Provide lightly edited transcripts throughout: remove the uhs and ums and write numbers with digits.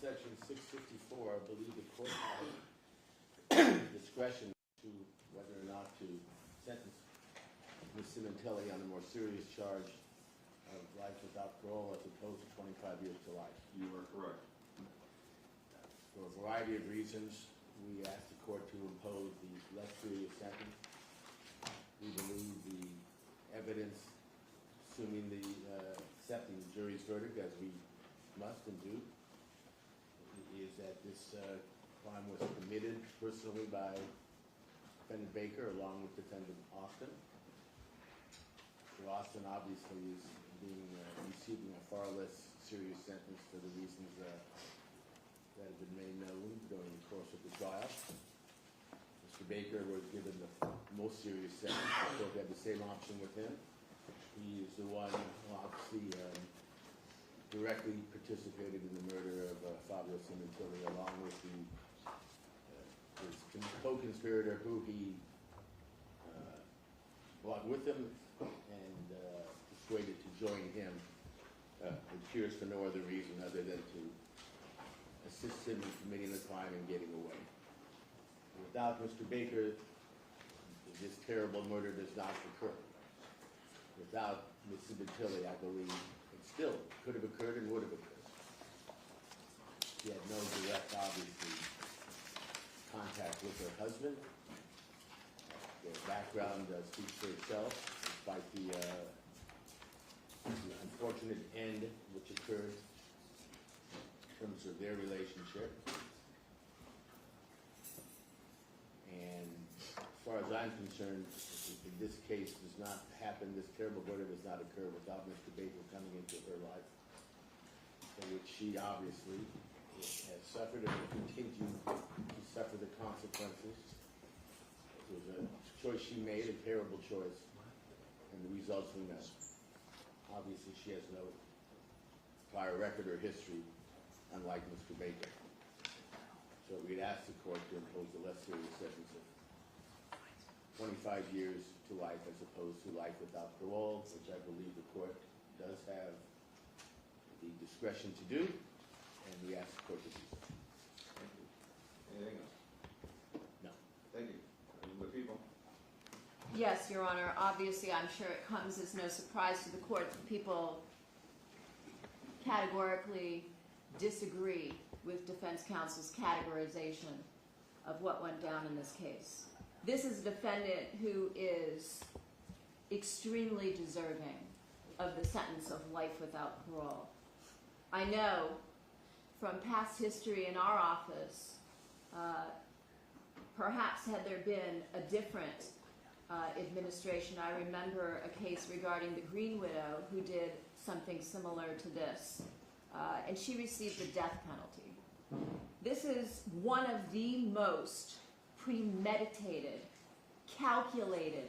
section 654, I believe the court has discretion to whether or not to sentence Ms. Sementilli on a more serious charge of life without parole as opposed to 25 years to life. You are correct. For a variety of reasons, we asked the court to impose the less serious sentence. We believe the evidence, assuming the accepting the jury's verdict, as we must and do, is that this crime was committed personally by defendant Baker along with defendant Austin. So Austin obviously is receiving a far less serious sentence for the reasons that have been made known during the course of the trial. Mr. Baker was given the most serious sentence. The court had the same option with him. He is the one who obviously directly participated in the murder of Fabio Sementilli, along with his co-conspirator, who he brought with him and persuaded to join him. It appears for no other reason other than to assist him in committing the crime and getting away. Without Mr. Baker, this terrible murder does not occur. Without Ms. Sementilli, I believe it still could have occurred and would have occurred. She had no direct, obviously, contact with her husband. Their background speaks for itself, despite the unfortunate end which occurred in terms of their relationship. And as far as I'm concerned, this case does not happen, this terrible murder does not occur without Mr. Baker coming into her life, in which she obviously has suffered and will continue to suffer the consequences. It was a choice she made, a terrible choice, and the results we know. Obviously, she has no prior record or history, unlike Mr. Baker. So we'd ask the court to impose a less serious sentence of 25 years to life as opposed to life without parole, which I believe the court does have the discretion to do, and we ask the court to do so. Thank you. Anything else? No. Thank you. The people. Yes, Your Honor. Obviously, I'm sure it comes as no surprise to the court that people categorically disagree with defense counsel's categorization of what went down in this case. This is a defendant who is extremely deserving of the sentence of life without parole. I know from past history in our office, perhaps had there been a different administration, I remember a case regarding the Green Widow who did something similar to this, and she received the death penalty. This is one of the most premeditated, calculated,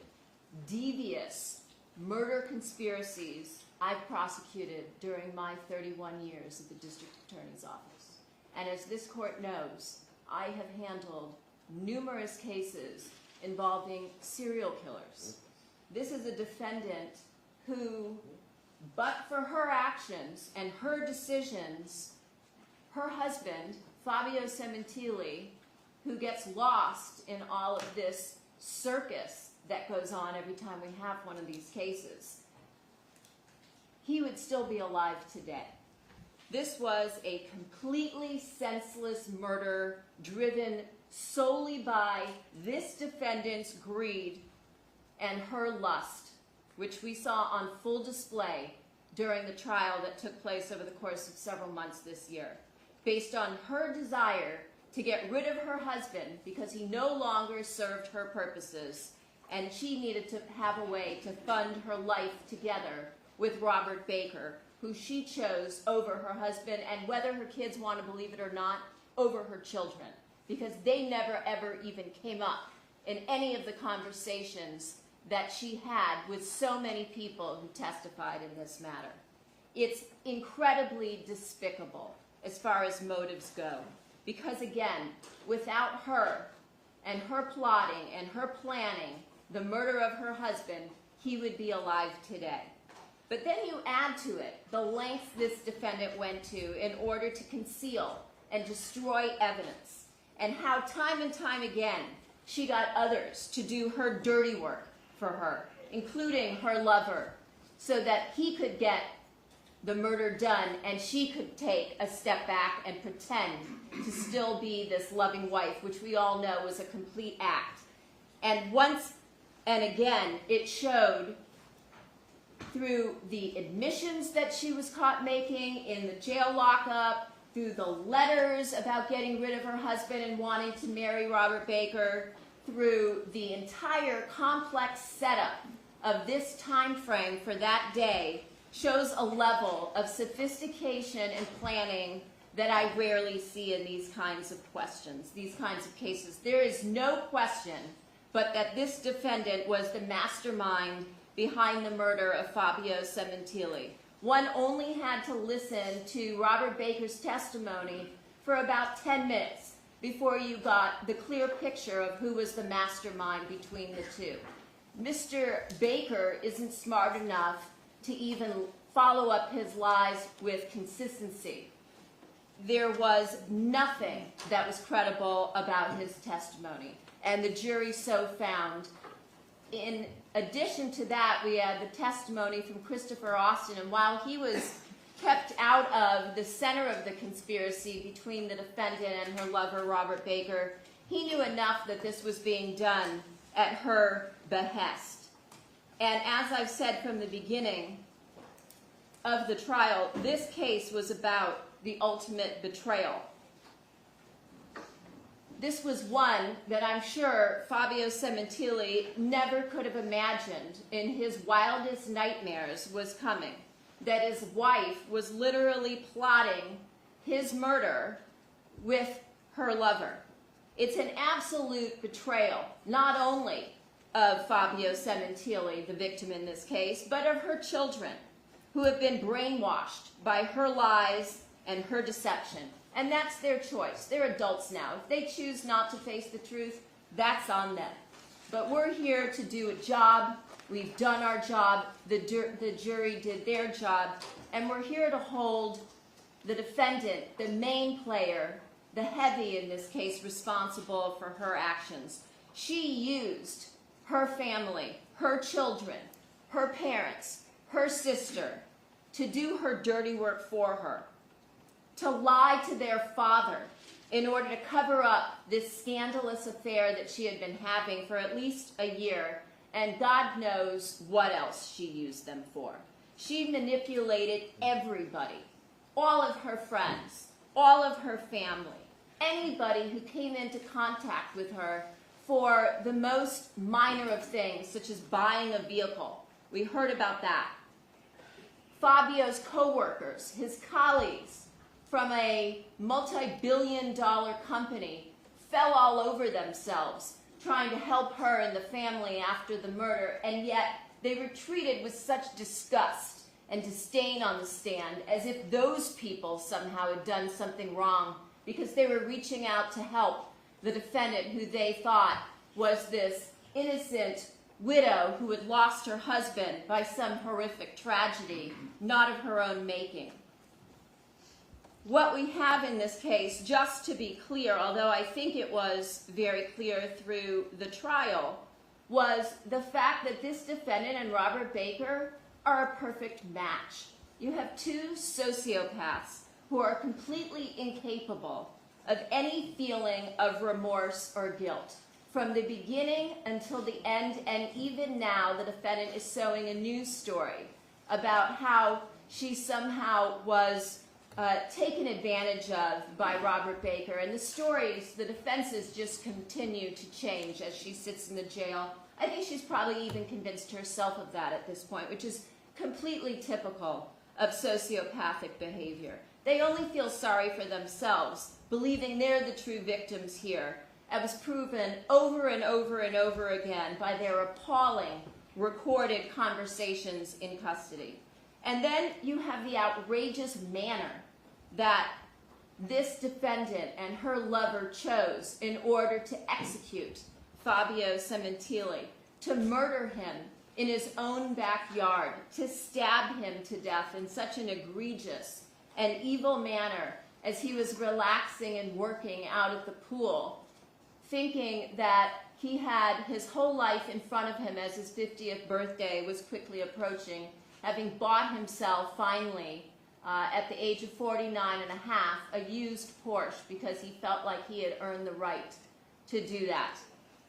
devious murder conspiracies I've prosecuted during my 31 years at the District Attorney's Office. And as this court knows, I have handled numerous cases involving serial killers. This is a defendant who, but for her actions and her decisions, her husband, Fabio Sementilli, who gets lost in all of this circus that goes on every time we have one of these cases, he would still be alive today. This was a completely senseless murder driven solely by this defendant's greed and her lust, which we saw on full display during the trial that took place over the course of several months this year, based on her desire to get rid of her husband because he no longer served her purposes, and she needed to have a way to fund her life together with Robert Baker, who she chose over her husband, and whether her kids want to believe it or not, over her children, because they never ever even came up in any of the conversations that she had with so many people who testified in this matter. It's incredibly despicable as far as motives go, because again, without her and her plotting and her planning the murder of her husband, he would be alive today. But then you add to it the lengths this defendant went to in order to conceal and destroy evidence, and how time and time again she got others to do her dirty work for her, including her lover, so that he could get the murder done and she could take a step back and pretend to still be this loving wife, which we all know was a complete act. And once and again, it showed through the admissions that she was caught making in the jail lockup, through the letters about getting rid of her husband and wanting to marry Robert Baker, through the entire complex setup of this time frame for that day, shows a level of sophistication and planning that I rarely see in these kinds of questions, these kinds of cases. There is no question but that this defendant was the mastermind behind the murder of Fabio Sementilli. One only had to listen to Robert Baker's testimony for about 10 minutes before you got the clear picture of who was the mastermind between the two. Mr. Baker isn't smart enough to even follow up his lies with consistency. There was nothing that was credible about his testimony, and the jury so found. In addition to that, we had the testimony from Christopher Austin, and while he was kept out of the center of the conspiracy between the defendant and her lover, Robert Baker, he knew enough that this was being done at her behest. And as I've said from the beginning of the trial, this case was about the ultimate betrayal. This was one that I'm sure Fabio Sementilli never could have imagined in his wildest nightmares was coming. That his wife was literally plotting his murder with her lover. It's an absolute betrayal, not only of Fabio Sementilli, the victim in this case, but of her children, who have been brainwashed by her lies and her deception. And that's their choice. They're adults now. If they choose not to face the truth, that's on them. But we're here to do a job. We've done our job. The jury did their job. And we're here to hold the defendant, the main player, the heavy in this case, responsible for her actions. She used her family, her children, her parents, her sister, to do her dirty work for her, to lie to their father in order to cover up this scandalous affair that she had been having for at least a year, and God knows what else she used them for. She manipulated everybody, all of her friends, all of her family, anybody who came into contact with her for the most minor of things, such as buying a vehicle. We heard about that. Fabio's co-workers, his colleagues from a multi-billion-dollar company fell all over themselves trying to help her and the family after the murder, and yet they were treated with such disgust and disdain on the stand, as if those people somehow had done something wrong because they were reaching out to help the defendant, who they thought was this innocent widow who had lost her husband by some horrific tragedy, not of her own making. What we have in this case, just to be clear, although I think it was very clear through the trial, was the fact that this defendant and Robert Baker are a perfect match. You have two sociopaths who are completely incapable of any feeling of remorse or guilt. From the beginning until the end, and even now, the defendant is sewing a news story about how she somehow was taken advantage of by Robert Baker. And the stories, the defenses just continue to change as she sits in the jail. I think she's probably even convinced herself of that at this point, which is completely typical of sociopathic behavior. They only feel sorry for themselves, believing they're the true victims here. It was proven over and over and over again by their appalling recorded conversations in custody. And then you have the outrageous manner that this defendant and her lover chose in order to execute Fabio Sementilli, to murder him in his own backyard, to stab him to death in such an egregious and evil manner as he was relaxing and working out at the pool, thinking that he had his whole life in front of him as his 50th birthday was quickly approaching, having bought himself finally, at the age of 49 and a half, a used Porsche because he felt like he had earned the right to do that.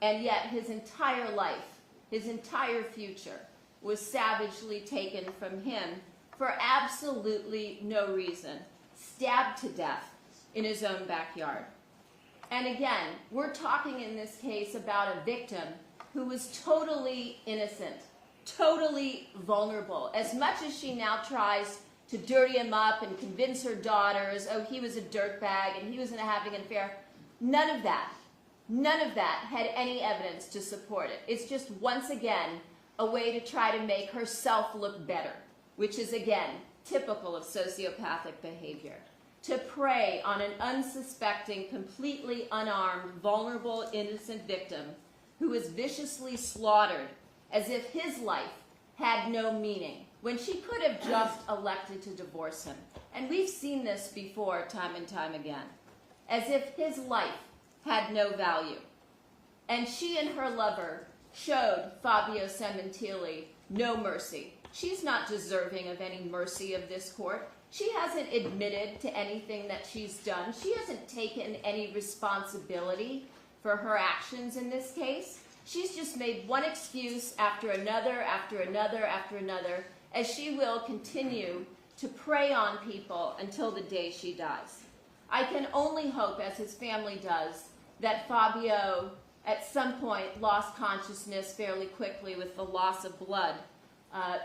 And yet his entire life, his entire future, was savagely taken from him for absolutely no reason, stabbed to death in his own backyard. And again, we're talking in this case about a victim who was totally innocent, totally vulnerable. As much as she now tries to dirty him up and convince her daughters, oh, he was a dirtbag and he was having an affair, none of that had any evidence to support it. It's just, once again, a way to try to make herself look better, which is, again, typical of sociopathic behavior. To prey on an unsuspecting, completely unarmed, vulnerable, innocent victim who was viciously slaughtered as if his life had no meaning, when she could have just elected to divorce him. And we've seen this before, time and time again. As if his life had no value. And she and her lover showed Fabio Sementilli no mercy. She's not deserving of any mercy of this court. She hasn't admitted to anything that she's done. She hasn't taken any responsibility for her actions in this case. She's just made one excuse after another, after another, after another, as she will continue to prey on people until the day she dies. I can only hope, as his family does, that Fabio at some point lost consciousness fairly quickly with the loss of blood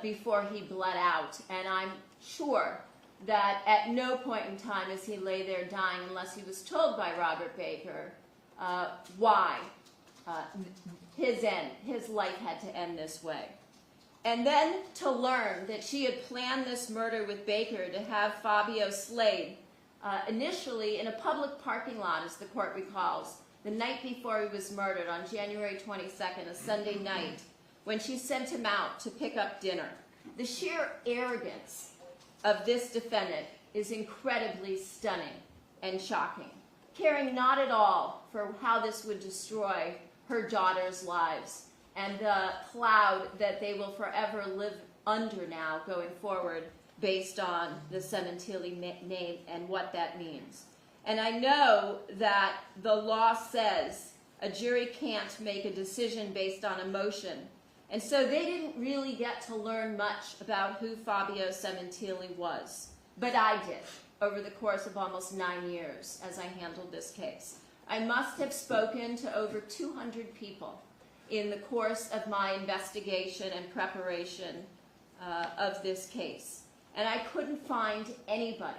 before he bled out. And I'm sure that at no point in time as he lay there dying, unless he was told by Robert Baker why his life had to end this way. And then to learn that she had planned this murder with Baker to have Fabio slayed initially in a public parking lot, as the court recalls, the night before he was murdered on January 22nd, a Sunday night, when she sent him out to pick up dinner. The sheer arrogance of this defendant is incredibly stunning and shocking, caring not at all for how this would destroy her daughters' lives and the cloud that they will forever live under now going forward based on the Sementilli name and what that means. And I know that the law says a jury can't make a decision based on emotion. And so they didn't really get to learn much about who Fabio Sementilli was. But I did, over the course of almost 9 years as I handled this case. I must have spoken to over 200 people in the course of my investigation and preparation of this case. And I couldn't find anybody,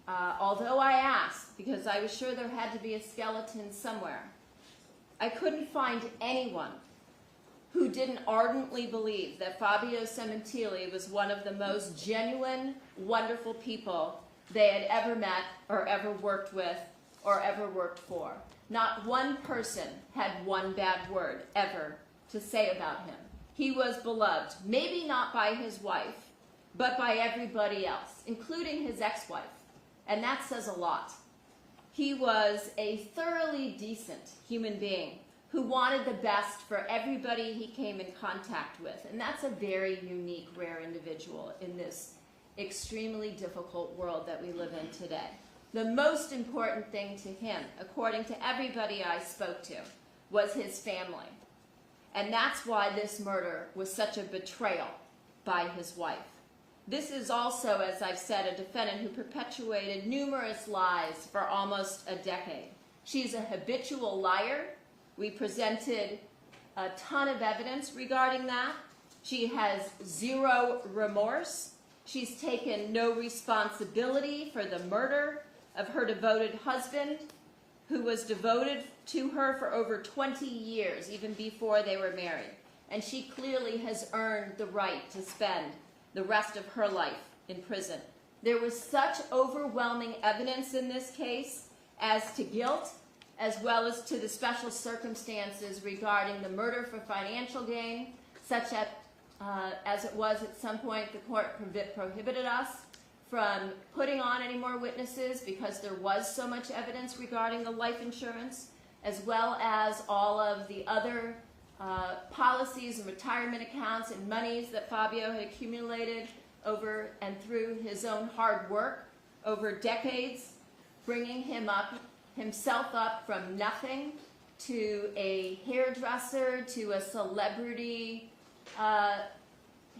although I asked, because I was sure there had to be a skeleton somewhere. I couldn't find anyone who didn't ardently believe that Fabio Sementilli was one of the most genuine, wonderful people they had ever met or ever worked with or ever worked for. Not one person had one bad word ever to say about him. He was beloved, maybe not by his wife, but by everybody else, including his ex-wife. And that says a lot. He was a thoroughly decent human being who wanted the best for everybody he came in contact with. And that's a very unique, rare individual in this extremely difficult world that we live in today. The most important thing to him, according to everybody I spoke to, was his family. And that's why this murder was such a betrayal by his wife. This is also, as I've said, a defendant who perpetuated numerous lies for almost a decade. She's a habitual liar. We presented a ton of evidence regarding that. She has zero remorse. She's taken no responsibility for the murder of her devoted husband, who was devoted to her for over 20 years, even before they were married. And she clearly has earned the right to spend the rest of her life in prison. There was such overwhelming evidence in this case as to guilt, as well as to the special circumstances regarding the murder for financial gain, such as it was at some point the court prohibited us from putting on any more witnesses because there was so much evidence regarding the life insurance, as well as all of the other policies and retirement accounts and monies that Fabio had accumulated over and through his own hard work over decades, bringing himself up from nothing to a hairdresser, to a celebrity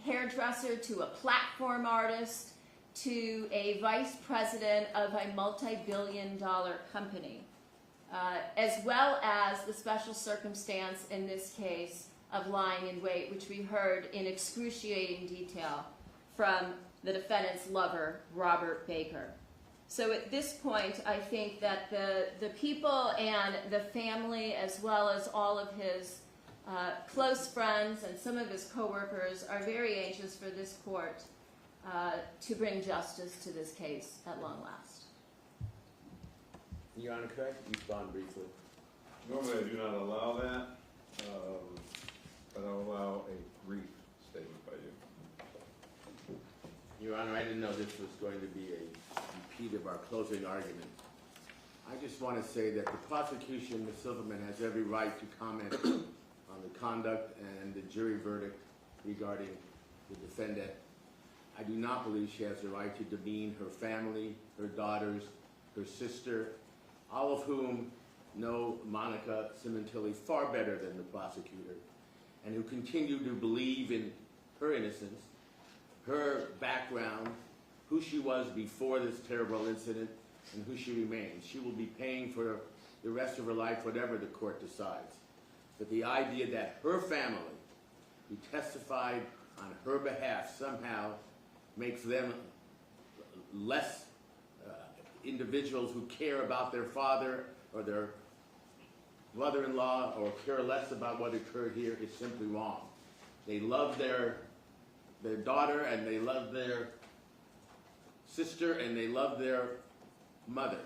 hairdresser, to a platform artist, to a vice president of a multi-billion-dollar company, as well as the special circumstance in this case of lying in wait, which we heard in excruciating detail from the defendant's lover, Robert Baker. So at this point, I think that the people and the family, as well as all of his close friends and some of his coworkers, are very anxious for this court to bring justice to this case at long last. Your Honor, could I respond briefly? Normally, I do not allow that, but I'll allow a brief statement by you. Your Honor, I didn't know this was going to be a repeat of our closing argument. I just want to say that the prosecution, Ms. Silverman, has every right to comment on the conduct and the jury verdict regarding the defendant. I do not believe she has the right to demean her family, her daughters, her sister, all of whom know Monica Sementilli far better than the prosecutor, and who continue to believe in her innocence, her background, who she was before this terrible incident, and who she remains. She will be paying for the rest of her life whatever the court decides. But the idea that her family, who testified on her behalf, somehow makes them less individuals who care about their father or their mother-in-law or care less about what occurred here is simply wrong. They love their daughter, and they love their sister, and they love their mother.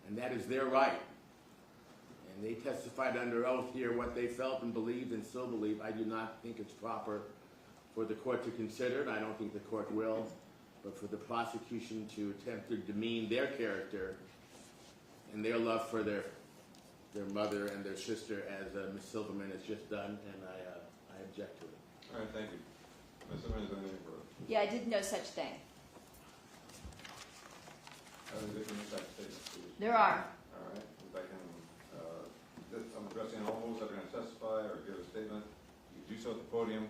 And that is their right. And they testified under oath here what they felt and believed and still believe. I do not think it's proper for the court to consider it. I don't think the court will. But for the prosecution to attempt to demean their character and their love for their mother and their sister, as Ms. Silverman has just done, and I object to it. All right, thank you. Ms. Silverman, is there anything further? Yeah, I did no such thing. I think there's a statement, please. There are. All right, if I can, I'm addressing all those that are going to testify or give a statement. You do so at the podium.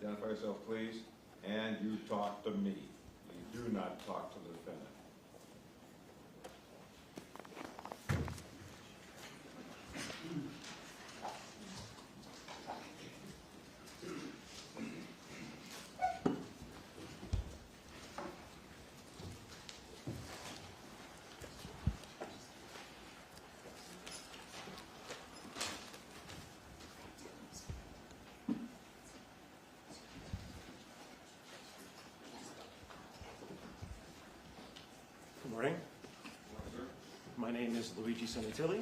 Identify yourself, please. And you talk to me. You do not talk to the defendant. Good morning. My name is Luigi Sementilli.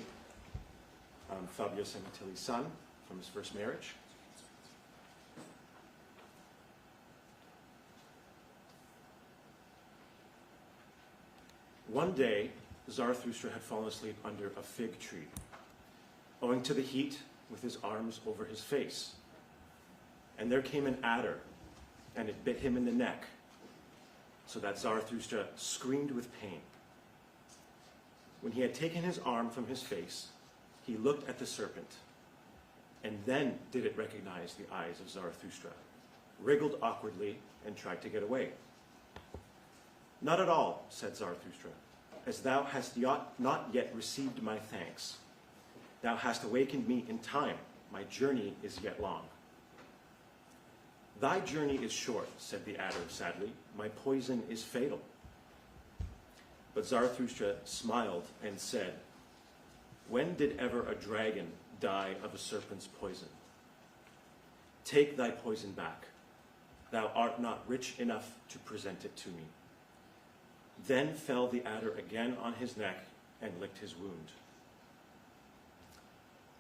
I'm Fabio Sementilli's son from his first marriage. One day, Zarathustra had fallen asleep under a fig tree, owing to the heat, with his arms over his face. And there came an adder, and it bit him in the neck, so that Zarathustra screamed with pain. When he had taken his arm from his face, he looked at the serpent, and then did it recognize the eyes of Zarathustra, wriggled awkwardly, and tried to get away. "Not at all," said Zarathustra, "as thou hast not yet received my thanks. Thou hast awakened me in time. My journey is yet long." "Thy journey is short," said the adder sadly. "My poison is fatal." But Zarathustra smiled and said, "When did ever a dragon die of a serpent's poison? Take thy poison back. Thou art not rich enough to present it to me." Then fell the adder again on his neck and licked his wound.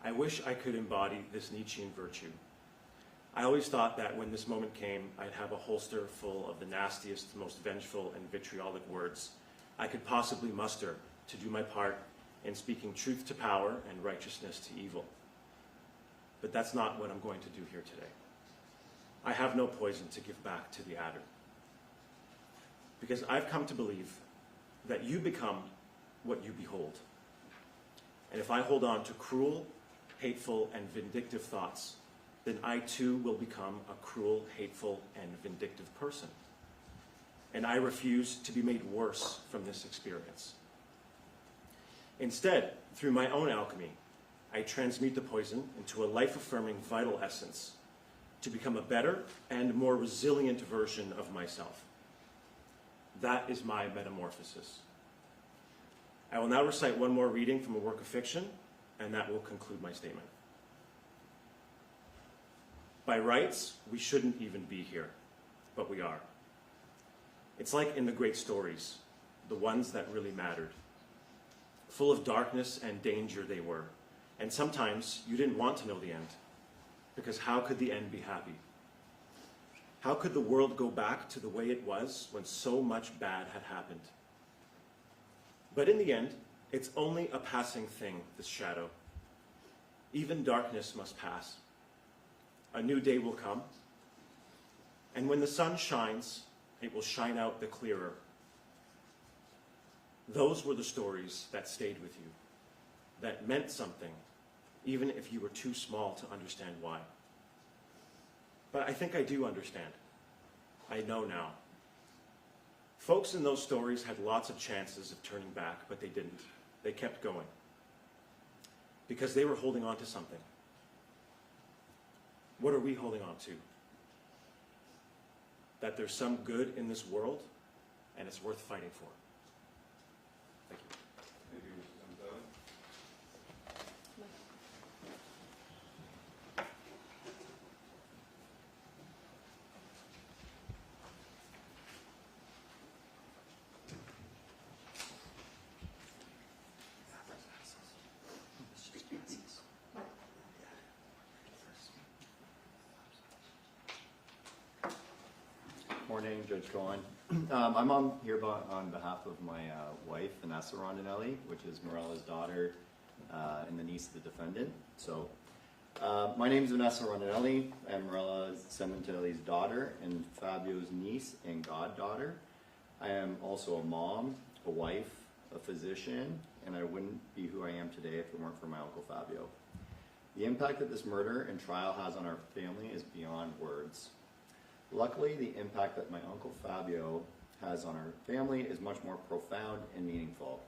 I wish I could embody this Nietzschean virtue. I always thought that when this moment came, I'd have a holster full of the nastiest, most vengeful and vitriolic words I could possibly muster to do my part in speaking truth to power and righteousness to evil. But that's not what I'm going to do here today. I have no poison to give back to the adder. Because I've come to believe that you become what you behold. And if I hold on to cruel, hateful, and vindictive thoughts, then I too will become a cruel, hateful, and vindictive person. And I refuse to be made worse from this experience. Instead, through my own alchemy, I transmute the poison into a life-affirming vital essence to become a better and more resilient version of myself. That is my metamorphosis. I will now recite one more reading from a work of fiction, and that will conclude my statement. By rights, we shouldn't even be here, but we are. It's like in the great stories, the ones that really mattered. Full of darkness and danger they were, and sometimes you didn't want to know the end, because how could the end be happy? How could the world go back to the way it was when so much bad had happened? But in the end, it's only a passing thing, this shadow. Even darkness must pass. A new day will come, and when the sun shines, it will shine out the clearer. Those were the stories that stayed with you, that meant something, even if you were too small to understand why. But I think I do understand. I know now. Folks in those stories had lots of chances of turning back, but they didn't. They kept going. Because they were holding on to something. What are we holding on to? That there's some good in this world, and it's worth fighting for. Thank you. Thank you, Mr. Sementilli. Morning, Judge Cohen. I'm on here on behalf of my wife, Vanessa Rondinelli, which is Morella's daughter and the niece of the defendant. So, my name is Vanessa Rondinelli. I'm Morella Sementilli's daughter and Fabio's niece and goddaughter. I am also a mom, a wife, a physician, and I wouldn't be who I am today if it weren't for my Uncle Fabio. The impact that this murder and trial has on our family is beyond words. Luckily, the impact that my Uncle Fabio has on our family is much more profound and meaningful.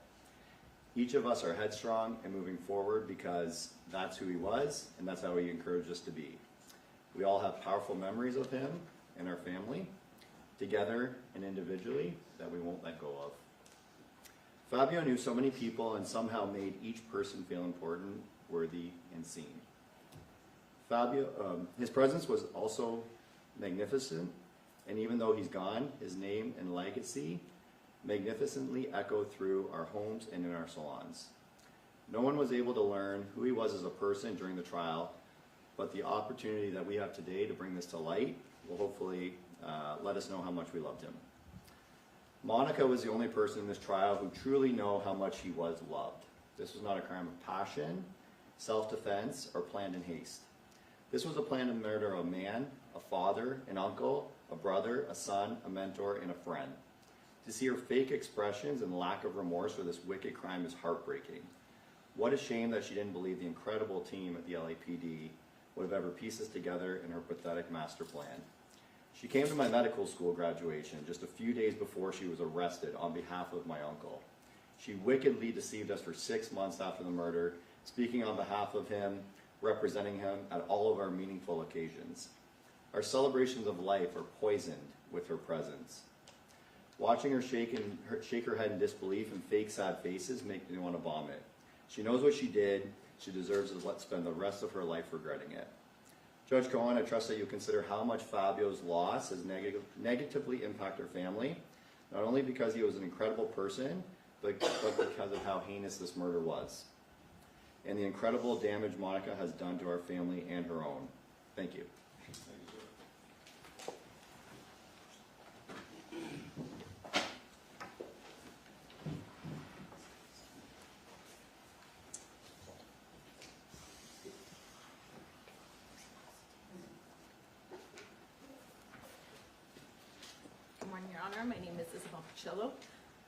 Each of us are headstrong and moving forward because that's who he was and that's how he encouraged us to be. We all have powerful memories of him and our family, together and individually, that we won't let go of. Fabio knew so many people and somehow made each person feel important, worthy, and seen. His presence was also magnificent, and even though he's gone, his name and legacy magnificently echo through our homes and in our salons. No one was able to learn who he was as a person during the trial, but the opportunity that we have today to bring this to light will hopefully let us know how much we loved him. Monica was the only person in this trial who truly know how much he was loved. This was not a crime of passion, self-defense, or planned in haste. This was a planned murder of a man, a father, an uncle, a brother, a son, a mentor, and a friend. To see her fake expressions and lack of remorse for this wicked crime is heartbreaking. What a shame that she didn't believe the incredible team at the LAPD would have ever pieced this together in her pathetic master plan. She came to my medical school graduation just a few days before she was arrested on behalf of my uncle. She wickedly deceived us for 6 months after the murder, speaking on behalf of him, representing him at all of our meaningful occasions. Our celebrations of life are poisoned with her presence. Watching her shake her head in disbelief and fake sad faces make me want to vomit. She knows what she did. She deserves to spend the rest of her life regretting it. Judge Cohen, I trust that you consider how much Fabio's loss has negatively impacted our family, not only because he was an incredible person, but because of how heinous this murder was, and the incredible damage Monica has done to our family and her own. Thank you. Thank you, sir. Good morning, Your Honor. My name is Isabelle.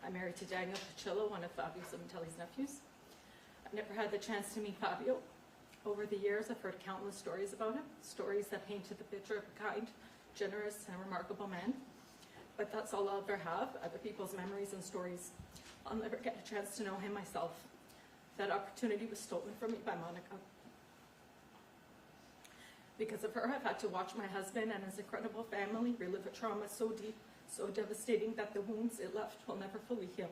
I'm married to Daniel Picillo, one of Fabio Sementilli's nephews. I've never had the chance to meet Fabio. Over the years, I've heard countless stories about him, stories that painted the picture of a kind, generous, and remarkable man. But that's all I'll ever have, other people's memories and stories. I'll never get a chance to know him myself. That opportunity was stolen from me by Monica. Because of her, I've had to watch my husband and his incredible family relive a trauma so deep, so devastating that the wounds it left will never fully heal.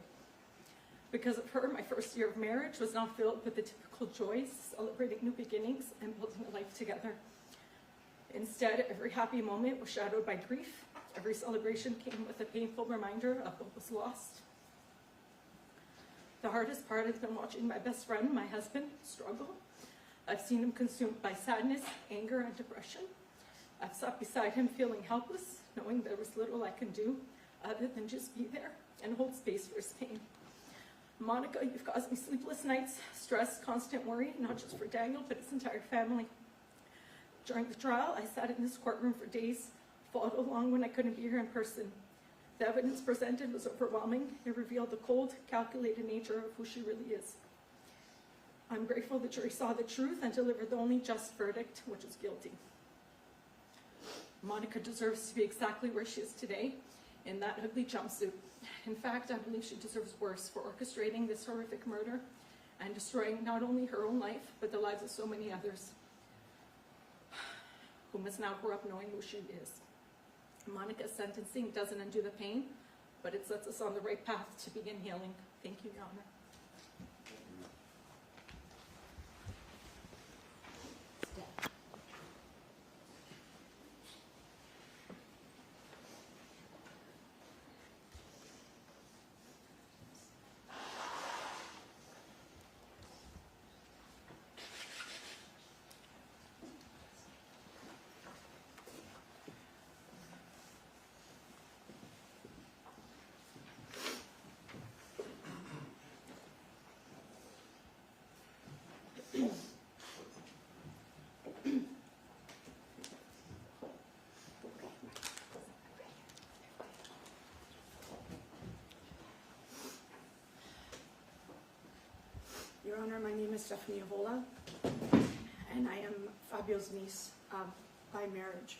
Because of her, my first year of marriage was not filled with the typical joys, celebrating new beginnings and building a life together. Instead, every happy moment was shadowed by grief. Every celebration came with a painful reminder of what was lost. The hardest part has been watching my best friend, my husband, struggle. I've seen him consumed by sadness, anger, and depression. I've sat beside him feeling helpless, knowing there was little I can do other than just be there and hold space for his pain. Monica, you've caused me sleepless nights, stress, constant worry, not just for Daniel, but his entire family. During the trial, I sat in this courtroom for days, followed along when I couldn't be here in person. The evidence presented was overwhelming. It revealed the cold, calculated nature of who she really is. I'm grateful the jury saw the truth and delivered the only just verdict, which is guilty. Monica deserves to be exactly where she is today, in that ugly jumpsuit. In fact, I believe she deserves worse for orchestrating this horrific murder and destroying not only her own life, but the lives of so many others who must now grow up knowing who she is. Monica's sentencing doesn't undo the pain, but it sets us on the right path to begin healing. Thank you, Your Honor. Your Honor, my name is Stephanie Avola, and I am Fabio's niece by marriage.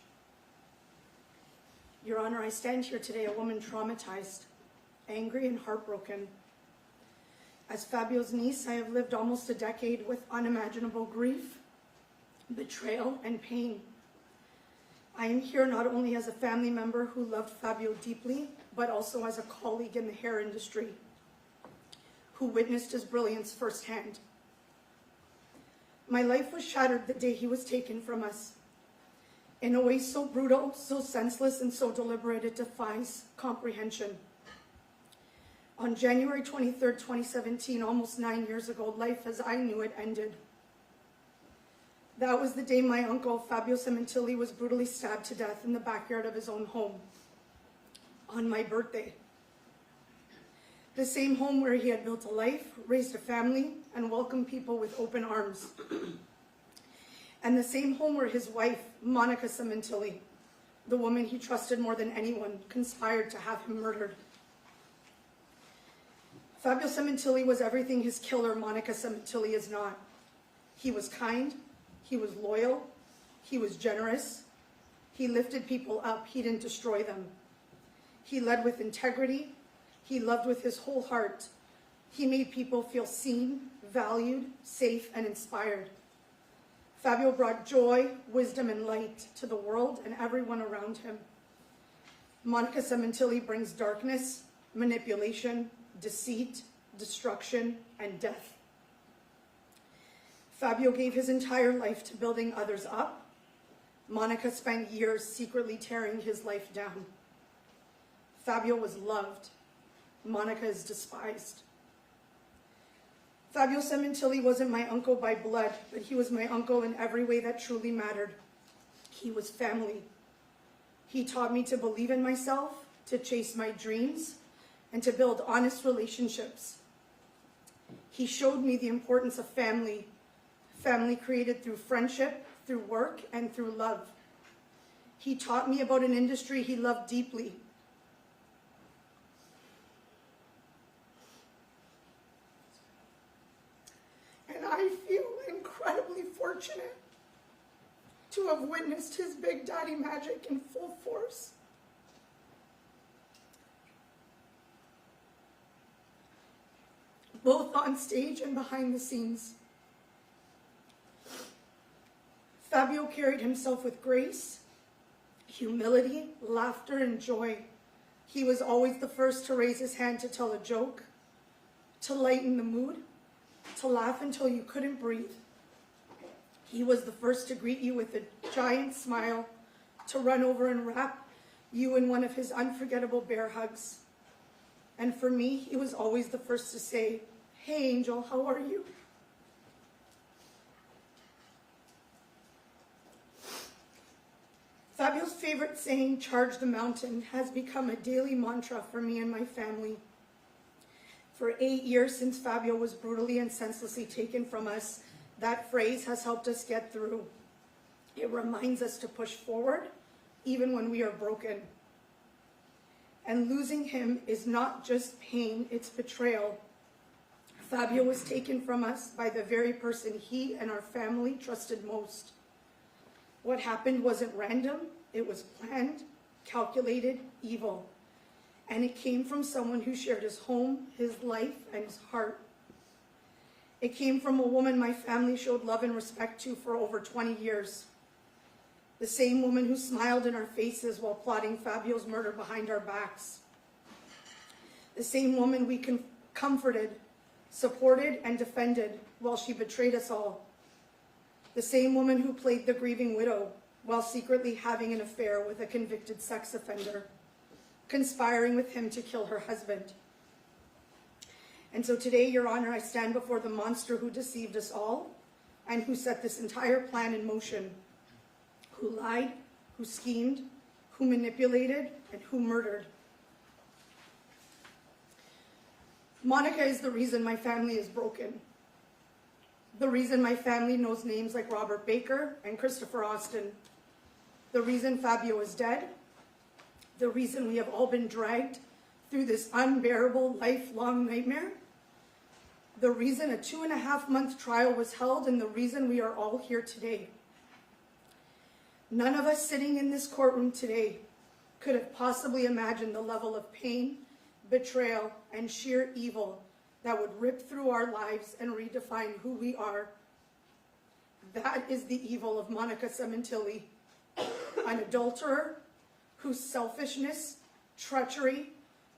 Your Honor, I stand here today a woman traumatized, angry, and heartbroken. As Fabio's niece, I have lived almost a decade with unimaginable grief, betrayal, and pain. I am here not only as a family member who loved Fabio deeply, but also as a colleague in the hair industry who witnessed his brilliance firsthand. My life was shattered the day he was taken from us. In a way so brutal, so senseless, and so deliberate, it defies comprehension. On January 23rd, 2017, almost 9 years ago, life as I knew it ended. That was the day my uncle, Fabio Sementilli, was brutally stabbed to death in the backyard of his own home on my birthday. The same home where he had built a life, raised a family, and welcomed people with open arms. And the same home where his wife, Monica Sementilli, the woman he trusted more than anyone, conspired to have him murdered. Fabio Sementilli was everything his killer, Monica Sementilli, is not. He was kind, he was loyal, he was generous, he lifted people up, he didn't destroy them. He led with integrity, he loved with his whole heart. He made people feel seen, valued, safe, and inspired. Fabio brought joy, wisdom, and light to the world and everyone around him. Monica Sementilli brings darkness, manipulation, deceit, destruction, and death. Fabio gave his entire life to building others up. Monica spent years secretly tearing his life down. Fabio was loved. Monica is despised. Fabio Sementilli wasn't my uncle by blood, but he was my uncle in every way that truly mattered. He was family. He taught me to believe in myself, to chase my dreams, and to build honest relationships. He showed me the importance of family, family created through friendship, through work, and through love. He taught me about an industry he loved deeply. And I feel incredibly fortunate to have witnessed his Big Daddy magic in full force. Both on stage and behind the scenes. Fabio carried himself with grace, humility, laughter, and joy. He was always the first to raise his hand to tell a joke, to lighten the mood, to laugh until you couldn't breathe. He was the first to greet you with a giant smile, to run over and wrap you in one of his unforgettable bear hugs. And for me, he was always the first to say, "Hey, Angel, how are you?" Fabio's favorite saying, "Charge the mountain," has become a daily mantra for me and my family. For 8 years since Fabio was brutally and senselessly taken from us, that phrase has helped us get through. It reminds us to push forward, even when we are broken. And losing him is not just pain, it's betrayal. Fabio was taken from us by the very person he and our family trusted most. What happened wasn't random, it was planned, calculated, evil. And it came from someone who shared his home, his life, and his heart. It came from a woman my family showed love and respect to for over 20 years. The same woman who smiled in our faces while plotting Fabio's murder behind our backs. The same woman we comforted, supported, and defended while she betrayed us all. The same woman who played the grieving widow while secretly having an affair with a convicted sex offender, conspiring with him to kill her husband. And so today, Your Honor, I stand before the monster who deceived us all and who set this entire plan in motion, who lied, who schemed, who manipulated, and who murdered. Monica is the reason my family is broken. The reason my family knows names like Robert Baker and Christopher Austin. The reason Fabio is dead. The reason we have all been dragged through this unbearable lifelong nightmare. The reason a 2.5-month trial was held, and the reason we are all here today. None of us sitting in this courtroom today could have possibly imagined the level of pain, betrayal, and sheer evil that would rip through our lives and redefine who we are. That is the evil of Monica Sementilli, an adulterer whose selfishness, treachery,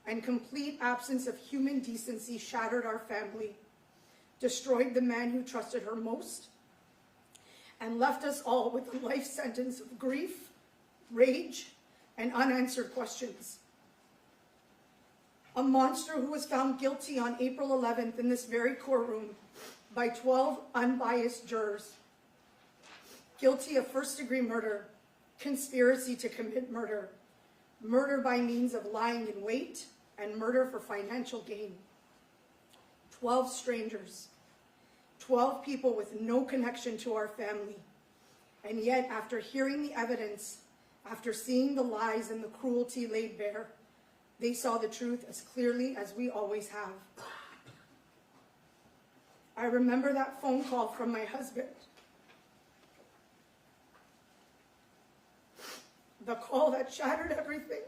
and complete absence of human decency shattered our family, destroyed the man who trusted her most, and left us all with a life sentence of grief, rage, and unanswered questions. A monster who was found guilty on April 11th in this very courtroom by 12 unbiased jurors. Guilty of first-degree murder, conspiracy to commit murder, murder by means of lying in wait, and murder for financial gain. 12 strangers, 12 people with no connection to our family. And yet, after hearing the evidence, after seeing the lies and the cruelty laid bare, they saw the truth as clearly as we always have. I remember that phone call from my husband. The call that shattered everything.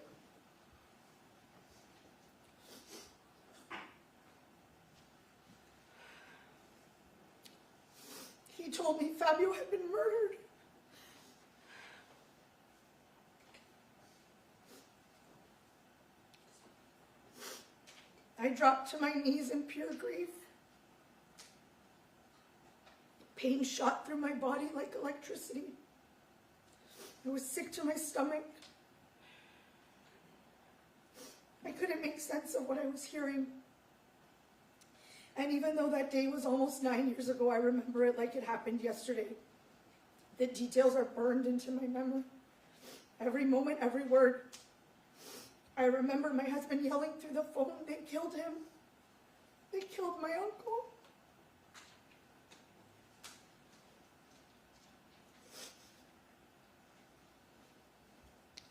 He told me Fabio had been murdered. I dropped to my knees in pure grief. Pain shot through my body like electricity. I was sick to my stomach. I couldn't make sense of what I was hearing. And even though that day was almost 9 years ago, I remember it like it happened yesterday. The details are burned into my memory. Every moment, every word. I remember my husband yelling through the phone, "They killed him. They killed my uncle."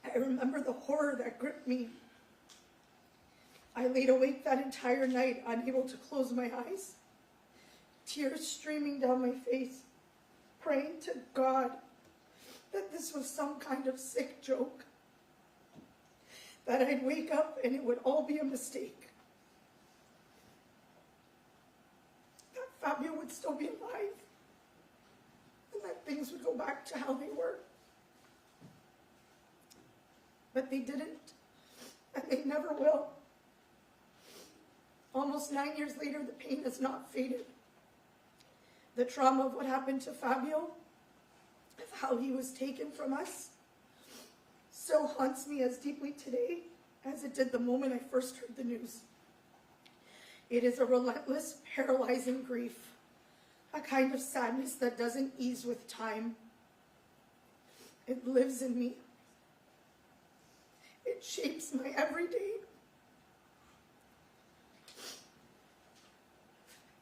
I remember the horror that gripped me. I laid awake that entire night, unable to close my eyes, tears streaming down my face, praying to God that this was some kind of sick joke, that I'd wake up and it would all be a mistake, that Fabio would still be alive, and that things would go back to how they were. But they didn't, and they never will. Almost 9 years later, the pain has not faded. The trauma of what happened to Fabio, of how he was taken from us, still haunts me as deeply today as it did the moment I first heard the news. It is a relentless, paralyzing grief, a kind of sadness that doesn't ease with time. It lives in me. It shapes my everyday.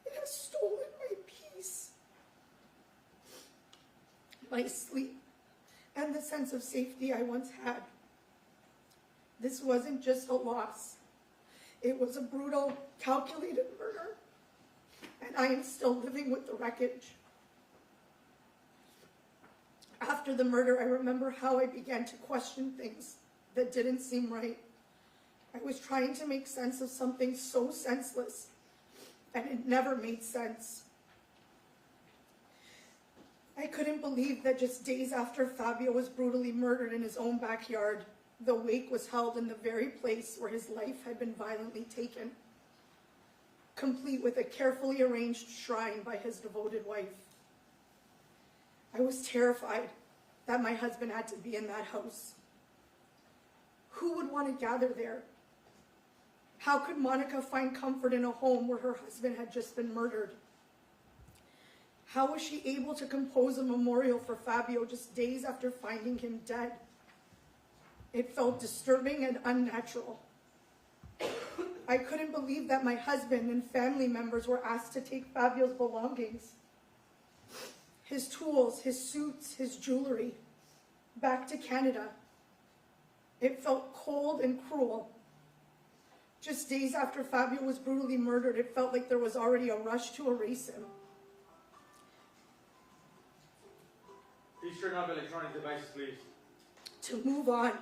It has stolen my peace, my sleep, and the sense of safety I once had. This wasn't just a loss. It was a brutal, calculated murder, and I am still living with the wreckage. After the murder, I remember how I began to question things that didn't seem right. I was trying to make sense of something so senseless, and it never made sense. I couldn't believe that just days after Fabio was brutally murdered in his own backyard, the wake was held in the very place where his life had been violently taken, complete with a carefully arranged shrine by his devoted wife. I was terrified that my husband had to be in that house. Who would want to gather there? How could Monica find comfort in a home where her husband had just been murdered? How was she able to compose a memorial for Fabio just days after finding him dead? It felt disturbing and unnatural. I couldn't believe that my husband and family members were asked to take Fabio's belongings, his tools, his suits, his jewelry, back to Canada. It felt cold and cruel. Just days after Fabio was brutally murdered, it felt like there was already a rush to erase him. Please turn off electronic devices, please. To move on.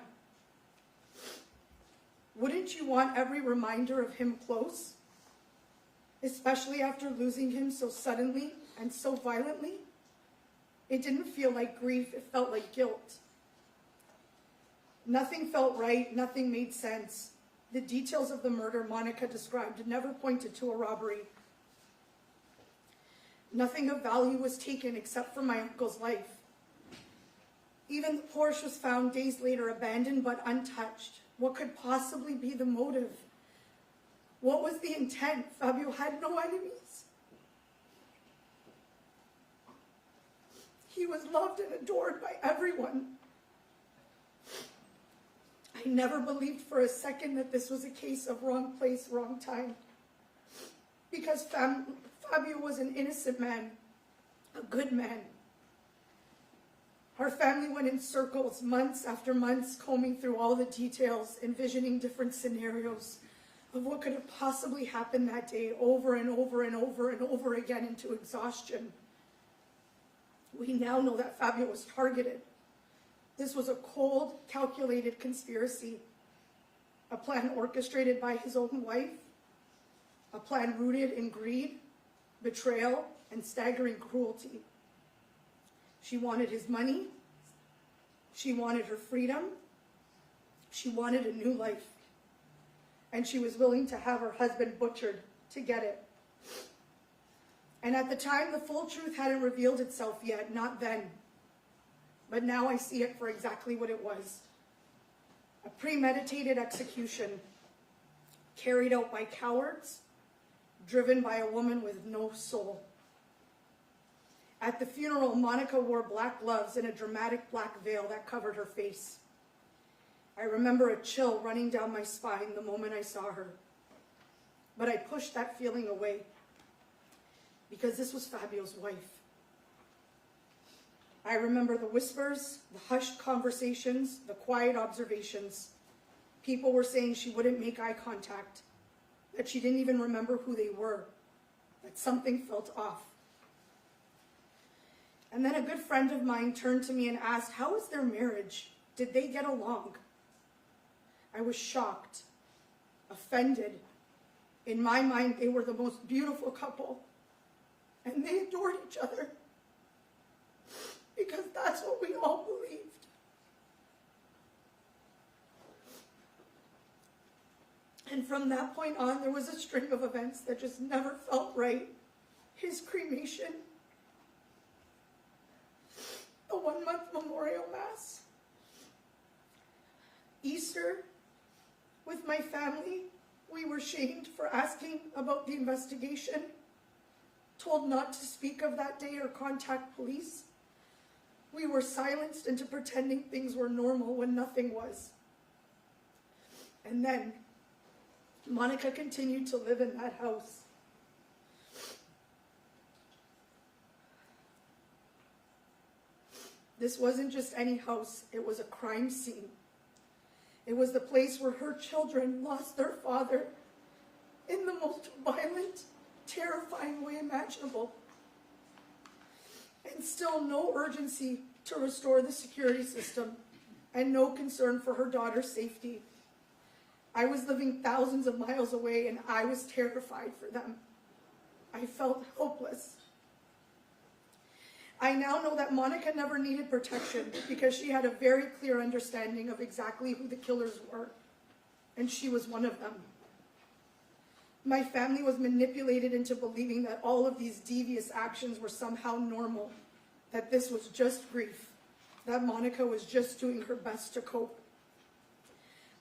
Wouldn't you want every reminder of him close? Especially after losing him so suddenly and so violently? It didn't feel like grief, it felt like guilt. Nothing felt right, nothing made sense. The details of the murder Monica described never pointed to a robbery. Nothing of value was taken except for my uncle's life. Even the Porsche was found days later abandoned but untouched. What could possibly be the motive? What was the intent? Fabio had no enemies. He was loved and adored by everyone. I never believed for a second that this was a case of wrong place, wrong time. Because Fabio was an innocent man, a good man. Our family went in circles, months after months, combing through all the details, envisioning different scenarios of what could have possibly happened that day, over and over and over and over again into exhaustion. We now know that Fabio was targeted. This was a cold, calculated conspiracy, a plan orchestrated by his own wife, a plan rooted in greed, betrayal, and staggering cruelty. She wanted his money, she wanted her freedom, she wanted a new life, and she was willing to have her husband butchered to get it. And at the time, the full truth hadn't revealed itself yet, not then. But now I see it for exactly what it was. A premeditated execution carried out by cowards, driven by a woman with no soul. At the funeral, Monica wore black gloves and a dramatic black veil that covered her face. I remember a chill running down my spine the moment I saw her. But I pushed that feeling away because this was Fabio's wife. I remember the whispers, the hushed conversations, the quiet observations. People were saying she wouldn't make eye contact, that she didn't even remember who they were, that something felt off. And then a good friend of mine turned to me and asked, how was their marriage? Did they get along? I was shocked, offended. In my mind, they were the most beautiful couple, and they adored each other because that's what we all believed. And from that point on, there was a string of events that just never felt right. His cremation, the 1-month memorial mass, Easter with my family. We were shamed for asking about the investigation, told not to speak of that day or contact police. We were silenced into pretending things were normal when nothing was. And then Monica continued to live in that house. This wasn't just any house, it was a crime scene. It was the place where her children lost their father in the most violent, terrifying way imaginable. And still no urgency to restore the security system and no concern for her daughter's safety. I was living thousands of miles away and I was terrified for them. I felt hopeless. I now know that Monica never needed protection because she had a very clear understanding of exactly who the killers were, and she was one of them. My family was manipulated into believing that all of these devious actions were somehow normal, that this was just grief, that Monica was just doing her best to cope.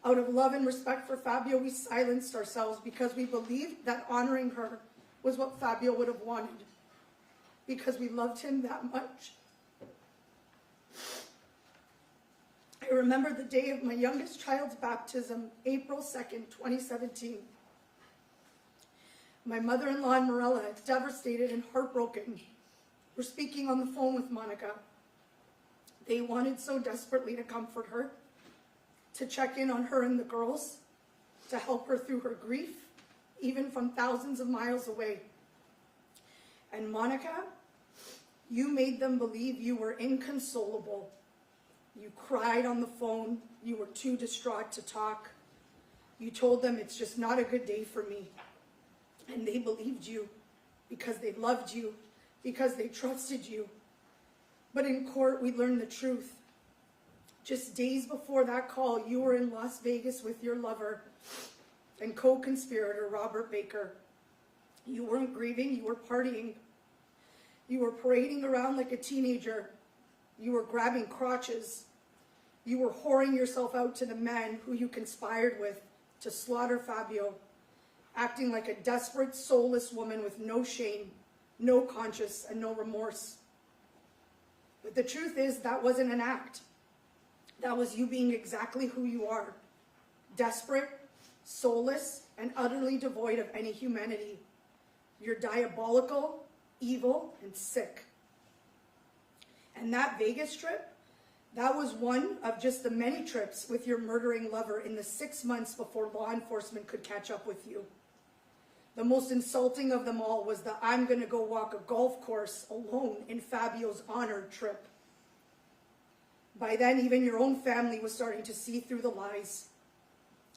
Out of love and respect for Fabio, we silenced ourselves because we believed that honoring her was what Fabio would have wanted, because we loved him that much. I remember the day of my youngest child's baptism, April 2nd, 2017. My mother-in-law and Mela, devastated and heartbroken, were speaking on the phone with Monica. They wanted so desperately to comfort her, to check in on her and the girls, to help her through her grief, even from thousands of miles away. And Monica, you made them believe you were inconsolable. You cried on the phone. You were too distraught to talk. You told them it's just not a good day for me. And they believed you because they loved you, because they trusted you. But in court, we learned the truth. Just days before that call, you were in Las Vegas with your lover and co-conspirator, Robert Baker. You weren't grieving, you were partying. You were parading around like a teenager. You were grabbing crotches. You were whoring yourself out to the man who you conspired with to slaughter Fabio, acting like a desperate, soulless woman with no shame, no conscience, and no remorse. But the truth is, that wasn't an act. That was you being exactly who you are, desperate, soulless, and utterly devoid of any humanity. You're diabolical, evil, and sick. And that Vegas trip, that was one of just the many trips with your murdering lover in the 6 months before law enforcement could catch up with you. The most insulting of them all was the I'm gonna go walk a golf course alone in Fabio's honor trip. By then, even your own family was starting to see through the lies.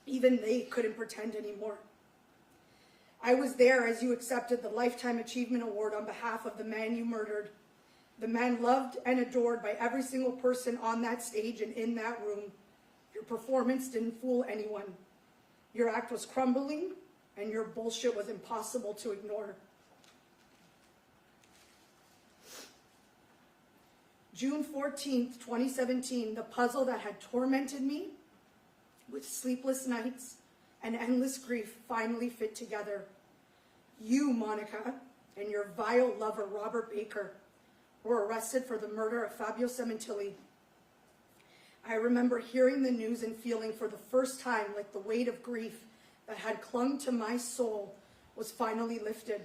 Even they couldn't pretend anymore. I was there as you accepted the Lifetime Achievement Award on behalf of the man you murdered. The man loved and adored by every single person on that stage and in that room. Your performance didn't fool anyone. Your act was crumbling, and your bullshit was impossible to ignore. June 14th, 2017, the puzzle that had tormented me with sleepless nights and endless grief finally fit together. You, Monica, and your vile lover, Robert Baker, were arrested for the murder of Fabio Sementilli. I remember hearing the news and feeling for the first time like the weight of grief that had clung to my soul was finally lifted.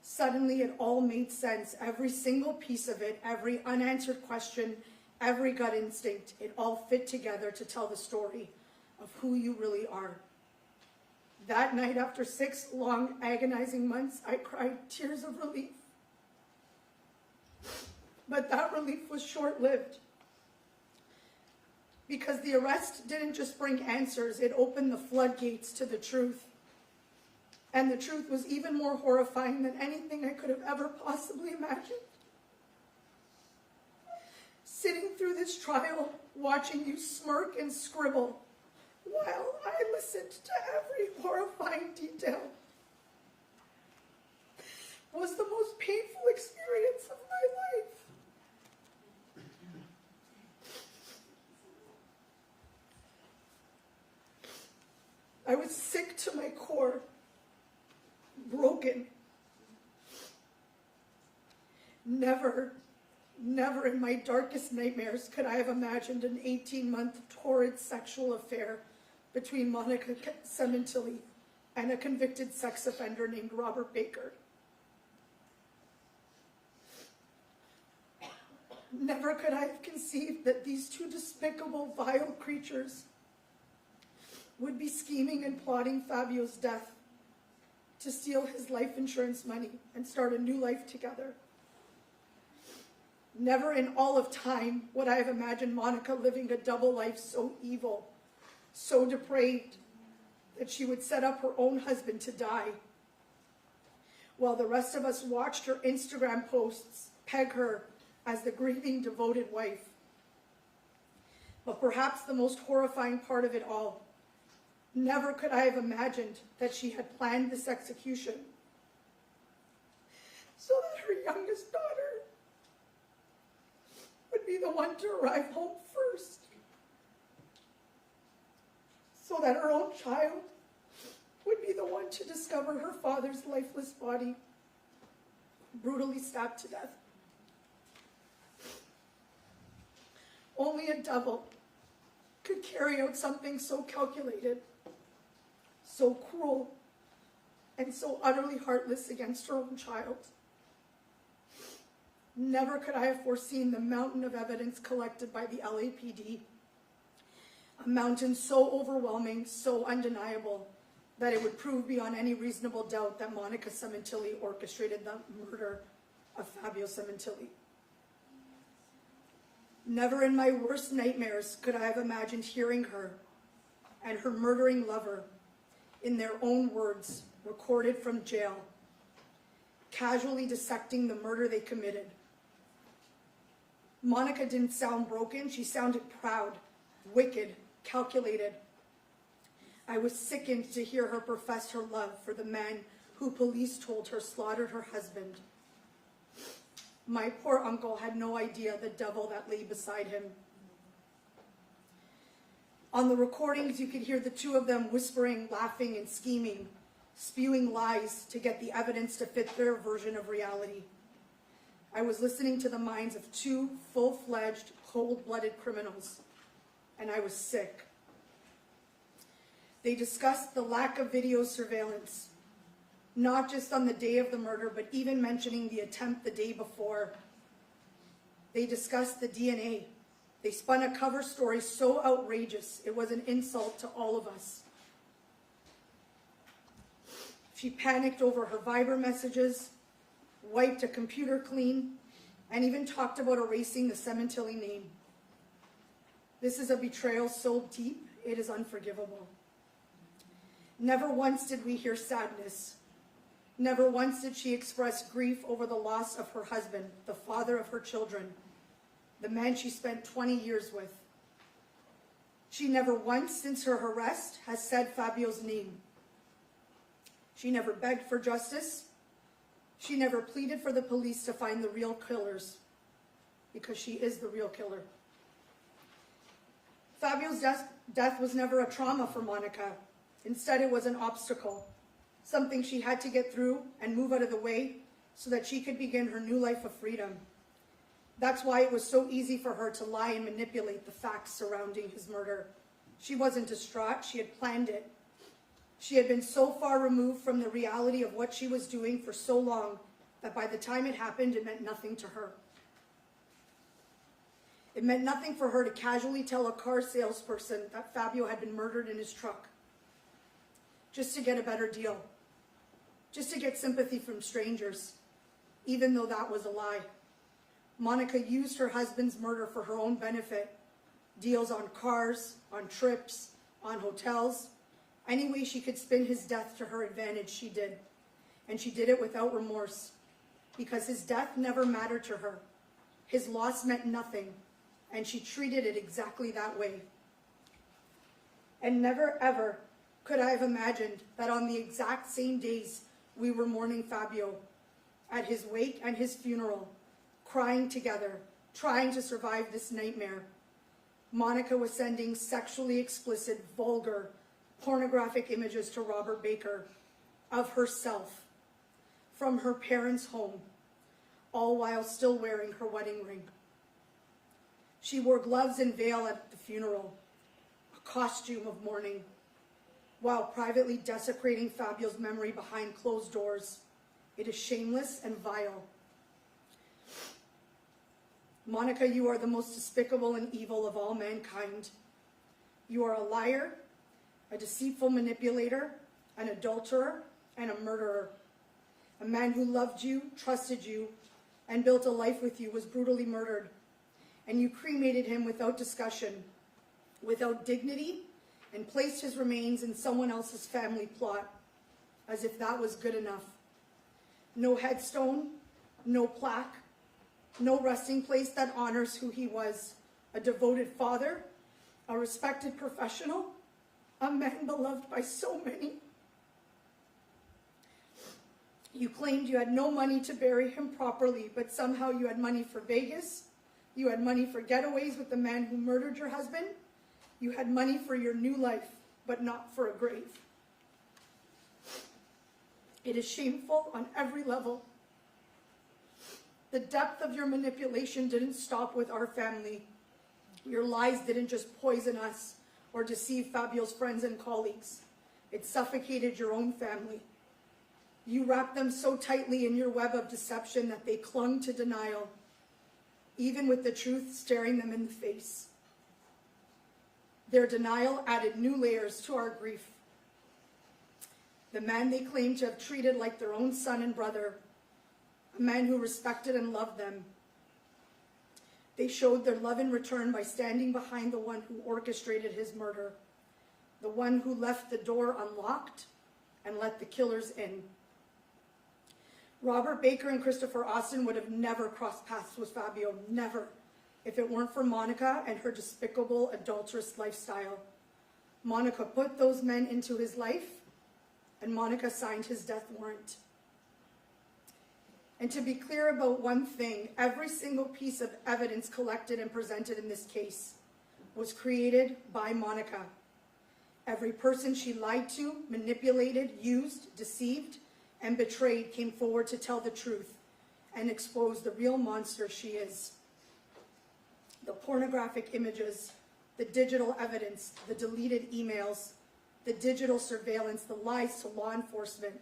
Suddenly it all made sense, every single piece of it, every unanswered question, every gut instinct, it all fit together to tell the story of who you really are. That night, after 6 long, agonizing months, I cried tears of relief. But that relief was short-lived, because the arrest didn't just bring answers, it opened the floodgates to the truth. And the truth was even more horrifying than anything I could have ever possibly imagined. Sitting through this trial, watching you smirk and scribble, while I listened to every horrifying detail, was the most painful experience of my life. I was sick to my core, broken. Never in my darkest nightmares could I have imagined an 18-month torrid sexual affair between Monica Sementilli and a convicted sex offender named Robert Baker. Never could I have conceived that these two despicable, vile creatures would be scheming and plotting Fabio's death to steal his life insurance money and start a new life together. Never in all of time would I have imagined Monica living a double life so evil, so depraved, that she would set up her own husband to die, while the rest of us watched her Instagram posts peg her as the grieving, devoted wife. But perhaps the most horrifying part of it all, never could I have imagined that she had planned this execution so that her youngest daughter would be the one to arrive home first, so that her own child would be the one to discover her father's lifeless body, brutally stabbed to death. Only a devil could carry out something so calculated, so cruel, and so utterly heartless against her own child. Never could I have foreseen the mountain of evidence collected by the LAPD, a mountain so overwhelming, so undeniable, that it would prove beyond any reasonable doubt that Monica Sementilli orchestrated the murder of Fabio Sementilli. Never in my worst nightmares could I have imagined hearing her and her murdering lover, in their own words, recorded from jail, casually dissecting the murder they committed. Monica didn't sound broken, she sounded proud, wicked, calculated. I was sickened to hear her profess her love for the man who police told her slaughtered her husband. My poor uncle had no idea the devil that lay beside him. On the recordings, you could hear the two of them whispering, laughing, and scheming, spewing lies to get the evidence to fit their version of reality. I was listening to the minds of two full-fledged, cold-blooded criminals, and I was sick. They discussed the lack of video surveillance, not just on the day of the murder, but even mentioning the attempt the day before. They discussed the DNA. They spun a cover story so outrageous, it was an insult to all of us. She panicked over her Viber messages, wiped a computer clean, and even talked about erasing the Sementilli name. This is a betrayal so deep, it is unforgivable. Never once did we hear sadness. Never once did she express grief over the loss of her husband, the father of her children, the man she spent 20 years with. She never once, since her arrest, has said Fabio's name. She never begged for justice. She never pleaded for the police to find the real killers, because she is the real killer. Fabio's death was never a trauma for Monica. Instead, it was an obstacle, something she had to get through and move out of the way so that she could begin her new life of freedom, That's why it was so easy for her to lie and manipulate the facts surrounding his murder. She wasn't distraught, she had planned it. She had been so far removed from the reality of what she was doing for so long that by the time it happened, it meant nothing to her. It meant nothing for her to casually tell a car salesperson that Fabio had been murdered in his truck, just to get a better deal, just to get sympathy from strangers, even though that was a lie. Monica used her husband's murder for her own benefit. Deals on cars, on trips, on hotels. Any way she could spin his death to her advantage, she did. And she did it without remorse, because his death never mattered to her. His loss meant nothing, and she treated it exactly that way. And never ever could I have imagined that on the exact same days we were mourning Fabio, at his wake and his funeral, crying together, trying to survive this nightmare, Monica was sending sexually explicit, vulgar, pornographic images to Robert Baker of herself from her parents' home, all while still wearing her wedding ring. She wore gloves and veil at the funeral, a costume of mourning, while privately desecrating Fabio's memory behind closed doors. It is shameless and vile. Monica, you are the most despicable and evil of all mankind. You are a liar, a deceitful manipulator, an adulterer, and a murderer. A man who loved you, trusted you, and built a life with you was brutally murdered. And you cremated him without discussion, without dignity, and placed his remains in someone else's family plot, as if that was good enough. No headstone, no plaque, no resting place that honors who he was, a devoted father, a respected professional, a man beloved by so many. You claimed you had no money to bury him properly, but somehow you had money for Vegas, you had money for getaways with the man who murdered your husband, you had money for your new life, but not for a grave. It is shameful on every level. The depth of your manipulation didn't stop with our family. Your lies didn't just poison us or deceive Fabio's friends and colleagues. It suffocated your own family. You wrapped them so tightly in your web of deception that they clung to denial, even with the truth staring them in the face. Their denial added new layers to our grief. The man they claimed to have treated like their own son and brother, a man who respected and loved them. They showed their love in return by standing behind the one who orchestrated his murder, the one who left the door unlocked and let the killers in. Robert Baker and Christopher Austin would have never crossed paths with Fabio, never, if it weren't for Monica and her despicable, adulterous lifestyle. Monica put those men into his life, and Monica signed his death warrant. And to be clear about one thing, every single piece of evidence collected and presented in this case was created by Monica. Every person she lied to, manipulated, used, deceived, and betrayed came forward to tell the truth and expose the real monster she is. The pornographic images, the digital evidence, the deleted emails, the digital surveillance, the lies to law enforcement,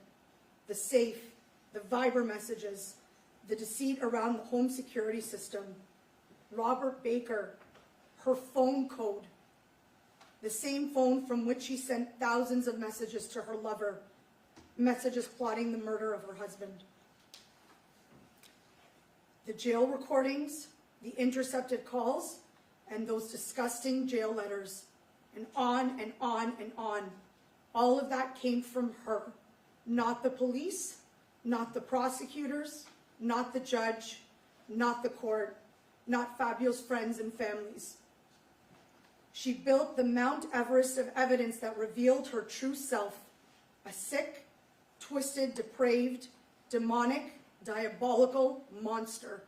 the safe, the Viber messages, the deceit around the home security system, Robert Baker, her phone code, the same phone from which she sent thousands of messages to her lover, messages plotting the murder of her husband. The jail recordings, the intercepted calls, and those disgusting jail letters, and on and on and on. All of that came from her, not the police, not the prosecutors, not the judge, not the court, not Fabio's friends and families. She built the Mount Everest of evidence that revealed her true self, a sick, twisted, depraved, demonic, diabolical monster.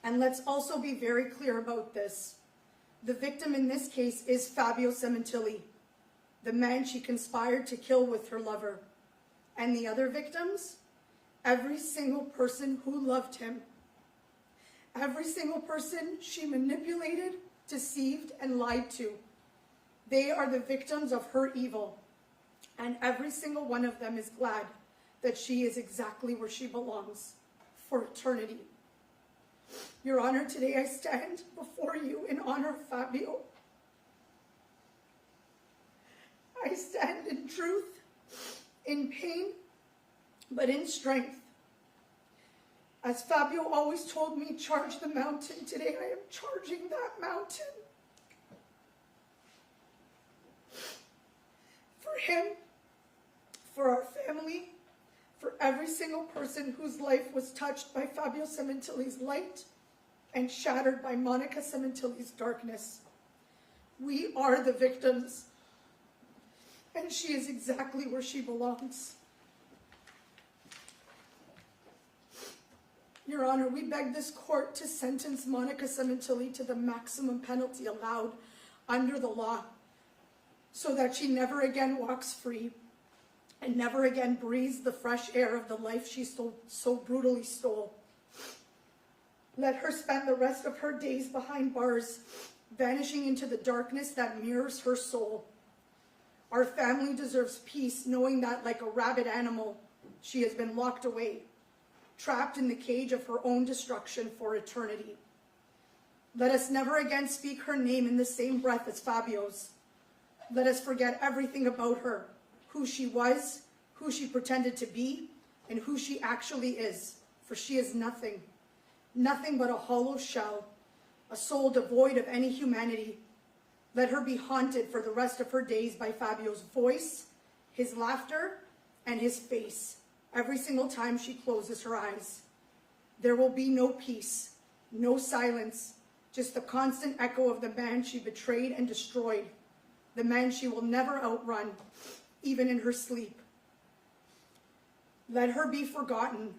And let's also be very clear about this. The victim in this case is Fabio Sementilli, the man she conspired to kill with her lover. And the other victims? Every single person who loved him. every single person she manipulated, deceived, and lied to. They are the victims of her evil, and every single one of them is glad that she is exactly where she belongs for eternity. Your Honor, today I stand before you in honor of Fabio. I stand in truth, in pain, but in strength. As Fabio always told me, charge the mountain. Today I am charging that mountain. For him, for our family, for every single person whose life was touched by Fabio Sementilli's light and shattered by Monica Sementilli's darkness. We are the victims, and she is exactly where she belongs. Your Honor, we beg this court to sentence Monica Sementilli to the maximum penalty allowed under the law, so that she never again walks free and never again breathes the fresh air of the life she so brutally stole. Let her spend the rest of her days behind bars, vanishing into the darkness that mirrors her soul. Our family deserves peace, knowing that, like a rabid animal, she has been locked away, trapped in the cage of her own destruction for eternity. Let us never again speak her name in the same breath as Fabio's. Let us forget everything about her, who she was, who she pretended to be, and who she actually is, for she is nothing. Nothing but a hollow shell, a soul devoid of any humanity. Let her be haunted for the rest of her days by Fabio's voice, his laughter, and his face, every single time she closes her eyes. There will be no peace, no silence, just the constant echo of the man she betrayed and destroyed, the man she will never outrun, even in her sleep. Let her be forgotten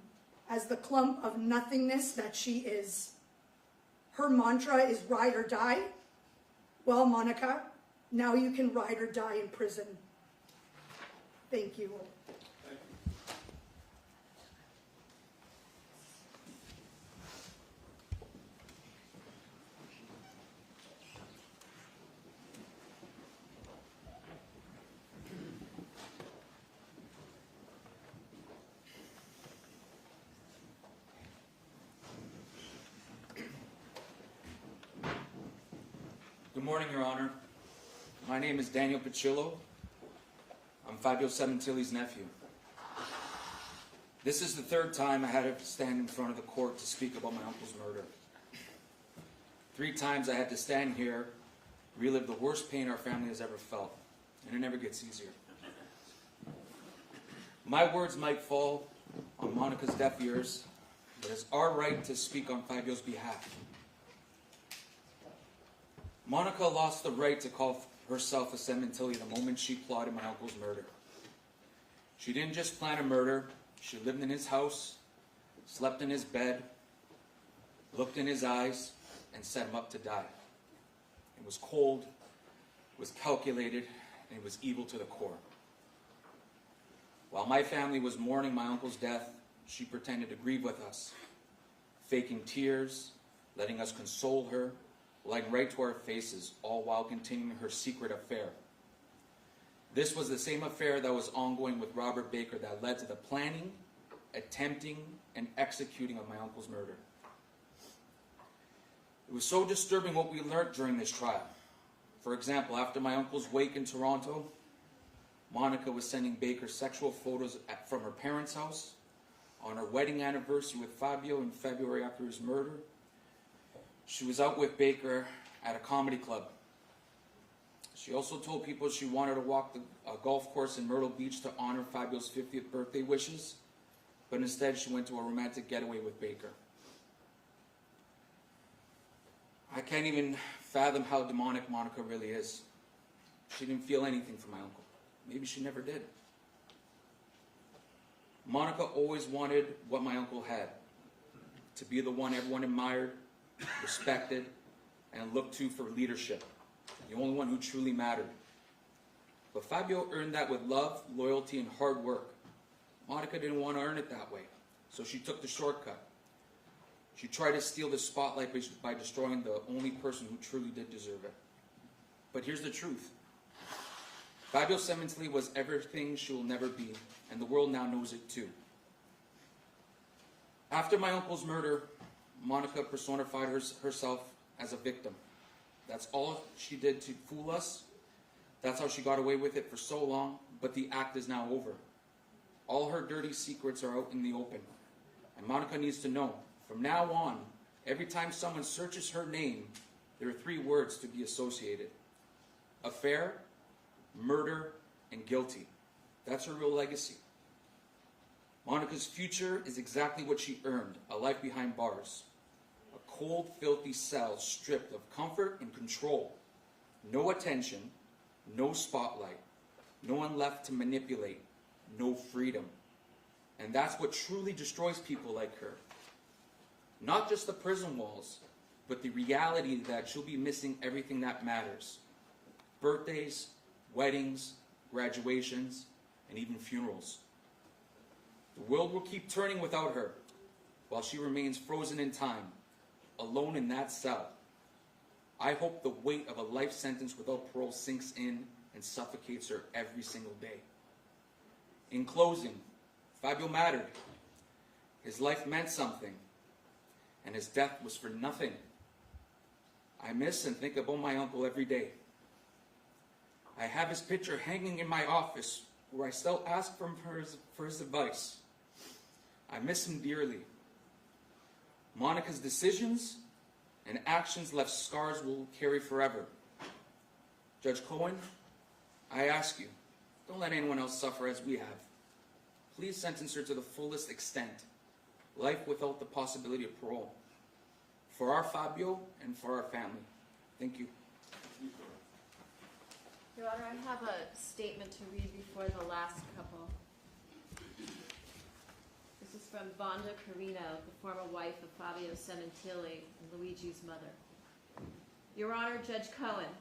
as the clump of nothingness that she is. Her mantra is ride or die. Well, Monica, now you can ride or die in prison. Thank you. Good morning, Your Honor. My name is Daniel Pilo. I'm Fabio Sementilli's nephew. This is the third time I had to stand in front of the court to speak about my uncle's murder. 3 times I had to stand here, relive the worst pain our family has ever felt, and it never gets easier. My words might fall on Monica's deaf ears, but it's our right to speak on Fabio's behalf. Monica lost the right to call herself a Sementilli the moment she plotted my uncle's murder. She didn't just plan a murder, she lived in his house, slept in his bed, looked in his eyes, and set him up to die. It was cold, it was calculated, and it was evil to the core. While my family was mourning my uncle's death, she pretended to grieve with us, faking tears, letting us console her, lying right to our faces, all while continuing her secret affair. This was the same affair that was ongoing with Robert Baker that led to the planning, attempting, and executing of my uncle's murder. It was so disturbing what we learned during this trial. For example, after my uncle's wake in Toronto, Monica was sending Baker sexual photos from her parents' house. On her wedding anniversary with Fabio in February after his murder, she was out with Baker at a comedy club. She also told people she wanted to walk a golf course in Myrtle Beach to honor Fabio's 50th birthday wishes, but instead she went to a romantic getaway with Baker. I can't even fathom how demonic Monica really is. She didn't feel anything for my uncle. Maybe she never did. Monica always wanted what my uncle had, to be the one everyone admired, respected, and looked to for leadership, the only one who truly mattered. But Fabio earned that with love, loyalty, and hard work. Monica didn't want to earn it that way, so she took the shortcut. She tried to steal the spotlight by destroying the only person who truly did deserve it. But here's the truth. Fabio Sementilli was everything she will never be, and the world now knows it too. After my uncle's murder, Monica personified herself as a victim. That's all she did to fool us. That's how she got away with it for so long, but the act is now over. All her dirty secrets are out in the open. And Monica needs to know, from now on, every time someone searches her name, there are 3 words to be associated. Affair, murder, and guilty. That's her real legacy. Monica's future is exactly what she earned, a life behind bars. A cold, filthy cell stripped of comfort and control. No attention, no spotlight, no one left to manipulate, no freedom. And that's what truly destroys people like her. Not just the prison walls, but the reality that she'll be missing everything that matters. Birthdays, weddings, graduations, and even funerals. The world will keep turning without her, while she remains frozen in time, alone in that cell. I hope the weight of a life sentence without parole sinks in and suffocates her every single day. In closing, Fabio mattered. His life meant something, and his death was for nothing. I miss and think about my uncle every day. I have his picture hanging in my office, where I still ask for his advice. I miss him dearly. Monica's decisions and actions left scars we'll carry forever. Judge Cohen, I ask you, don't let anyone else suffer as we have. Please sentence her to the fullest extent, life without the possibility of parole. For our Fabio and for our family. Thank you. Your Honor, I have a statement to read before the last couple. This is from Vonda Carino, the former wife of Fabio Sementilli and Luigi's mother. Your Honor, Judge Cohen,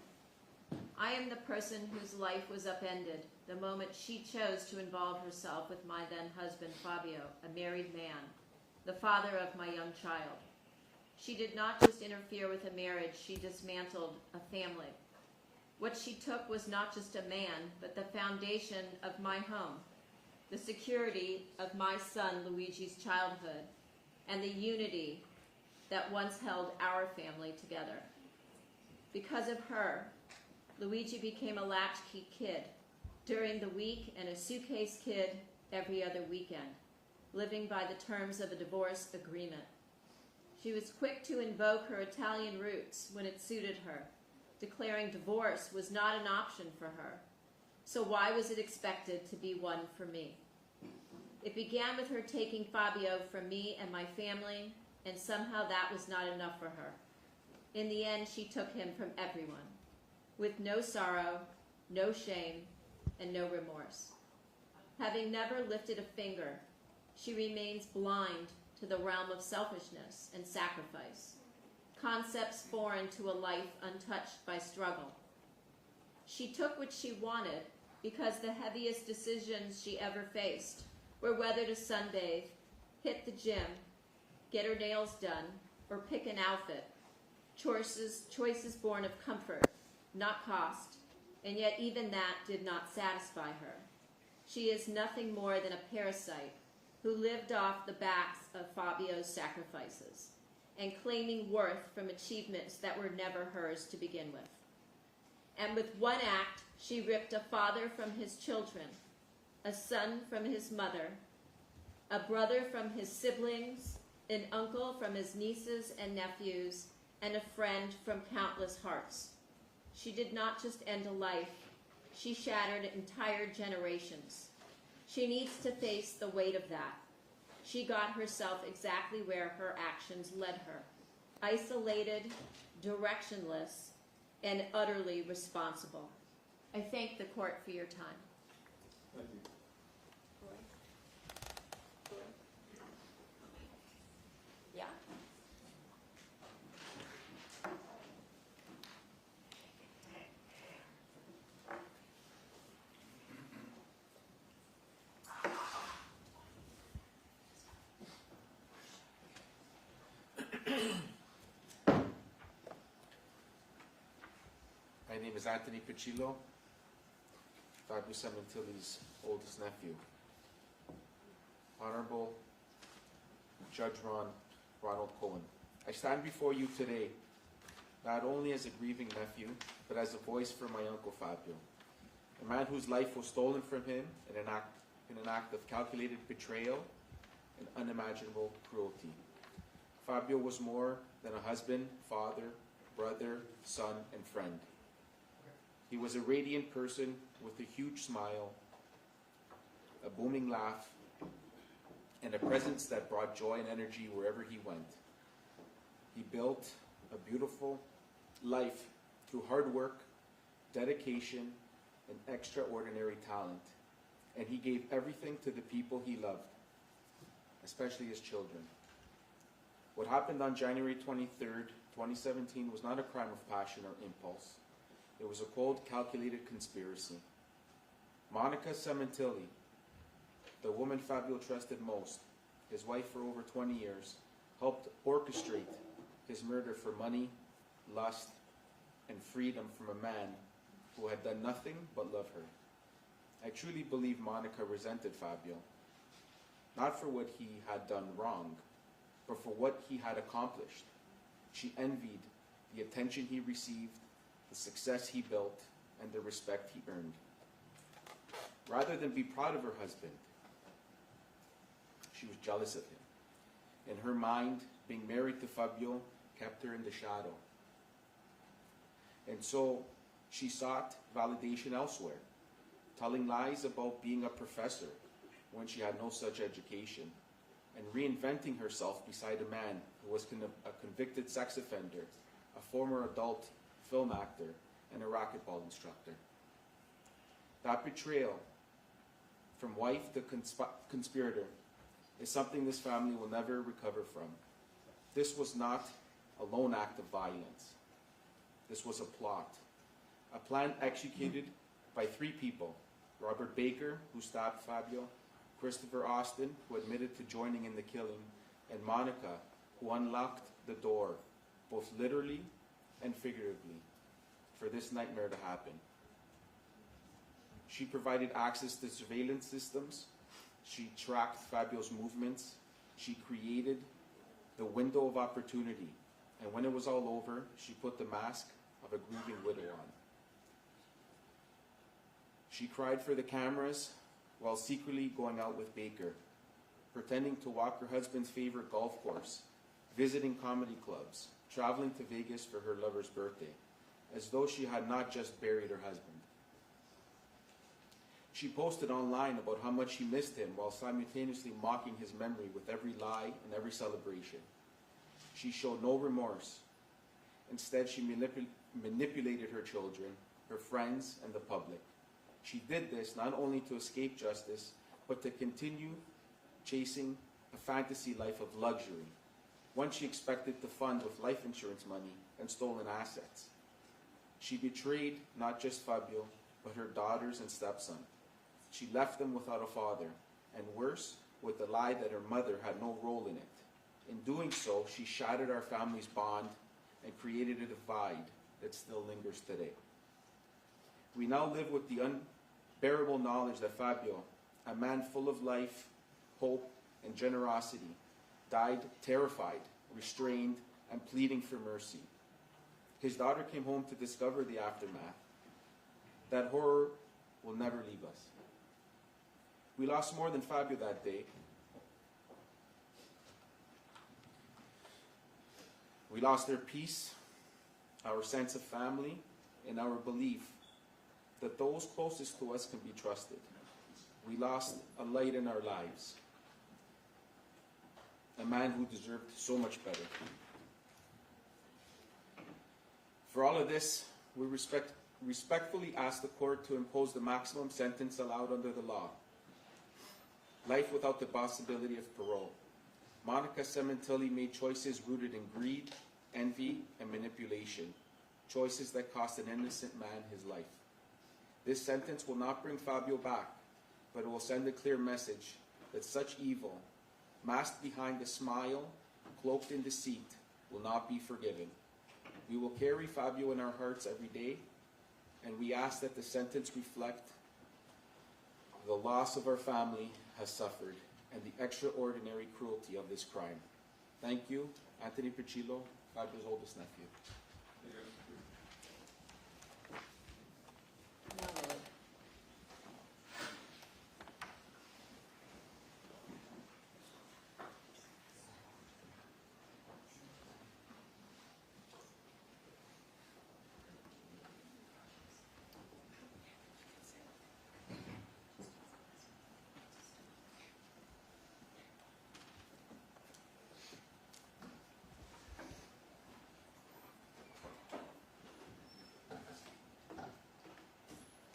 I am the person whose life was upended the moment she chose to involve herself with my then husband Fabio, a married man, the father of my young child. She did not just interfere with a marriage, she dismantled a family. What she took was not just a man, but the foundation of my home, the security of my son Luigi's childhood, and the unity that once held our family together. Because of her, Luigi became a latchkey kid during the week and a suitcase kid every other weekend, living by the terms of a divorce agreement. She was quick to invoke her Italian roots when it suited her, declaring divorce was not an option for her. So why was it expected to be one for me? It began with her taking Fabio from me and my family, and somehow that was not enough for her. In the end, she took him from everyone, with no sorrow, no shame, and no remorse. Having never lifted a finger, she remains blind to the realm of selfishness and sacrifice, concepts foreign to a life untouched by struggle. She took what she wanted because the heaviest decisions she ever faced were whether to sunbathe, hit the gym, get her nails done, or pick an outfit. Choices born of comfort, not cost, and yet even that did not satisfy her. She is nothing more than a parasite who lived off the backs of Fabio's sacrifices and claiming worth from achievements that were never hers to begin with. And with one act, she ripped a father from his children, a son from his mother, a brother from his siblings, an uncle from his nieces and nephews, and a friend from countless hearts. She did not just end a life, she shattered entire generations. She needs to face the weight of that. She got herself exactly where her actions led her, isolated, directionless, and utterly responsible. I thank the court for your time. Thank you. Yeah. My name is Anthony Pilo, Fabio Sementilli's oldest nephew. Honorable Judge Ronald Cohen, I stand before you today not only as a grieving nephew, but as a voice for my uncle Fabio, a man whose life was stolen from him in an act of calculated betrayal and unimaginable cruelty. Fabio was more than a husband, father, brother, son, and friend. He was a radiant person with a huge smile, a booming laugh, and a presence that brought joy and energy wherever he went. He built a beautiful life through hard work, dedication, and extraordinary talent. And he gave everything to the people he loved, especially his children. What happened on January 23rd, 2017 was not a crime of passion or impulse. It was a cold, calculated conspiracy. Monica Sementilli, the woman Fabio trusted most, his wife for over 20 years, helped orchestrate his murder for money, lust, and freedom from a man who had done nothing but love her. I truly believe Monica resented Fabio, not for what he had done wrong, but for what he had accomplished. She envied the attention he received, the success he built, and the respect he earned. Rather than be proud of her husband, she was jealous of him. In her mind, being married to Fabio kept her in the shadow. And so she sought validation elsewhere, telling lies about being a professor when she had no such education, and reinventing herself beside a man who was a convicted sex offender, a former adult film actor, and a racquetball instructor. That betrayal from wife to conspirator is something this family will never recover from. This was not a lone act of violence. This was a plot. A plan executed by 3 people: Robert Baker, who stabbed Fabio, Christopher Austin, who admitted to joining in the killing, and Monica, who unlocked the door, both literally and figuratively, for this nightmare to happen. She provided access to surveillance systems. She tracked Fabio's movements. She created the window of opportunity. And when it was all over, she put the mask of a grieving widow on. She cried for the cameras while secretly going out with Baker, pretending to walk her husband's favorite golf course, visiting comedy clubs, traveling to Vegas for her lover's birthday, as though she had not just buried her husband. She posted online about how much she missed him while simultaneously mocking his memory with every lie and every celebration. She showed no remorse. Instead, she manipulated her children, her friends, and the public. She did this not only to escape justice, but to continue chasing a fantasy life of luxury, one she expected to fund with life insurance money and stolen assets. She betrayed not just Fabio, but her daughters and stepson. She left them without a father, and worse, with the lie that her mother had no role in it. In doing so, she shattered our family's bond and created a divide that still lingers today. We now live with the unbearable knowledge that Fabio, a man full of life, hope, and generosity, died terrified, restrained, and pleading for mercy. His daughter came home to discover the aftermath. That horror will never leave us. We lost more than Fabio that day. We lost their peace, our sense of family, and our belief that those closest to us can be trusted. We lost a light in our lives, a man who deserved so much better. For all of this, we respectfully ask the court to impose the maximum sentence allowed under the law. Life without the possibility of parole. Monica Sementilli made choices rooted in greed, envy, and manipulation. Choices that cost an innocent man his life. This sentence will not bring Fabio back, but it will send a clear message that such evil, masked behind a smile, cloaked in deceit, will not be forgiven. We will carry Fabio in our hearts every day, and we ask that the sentence reflect the loss of our family has suffered and the extraordinary cruelty of this crime. Thank you, Anthony Pilo, Fabio's oldest nephew. Melody.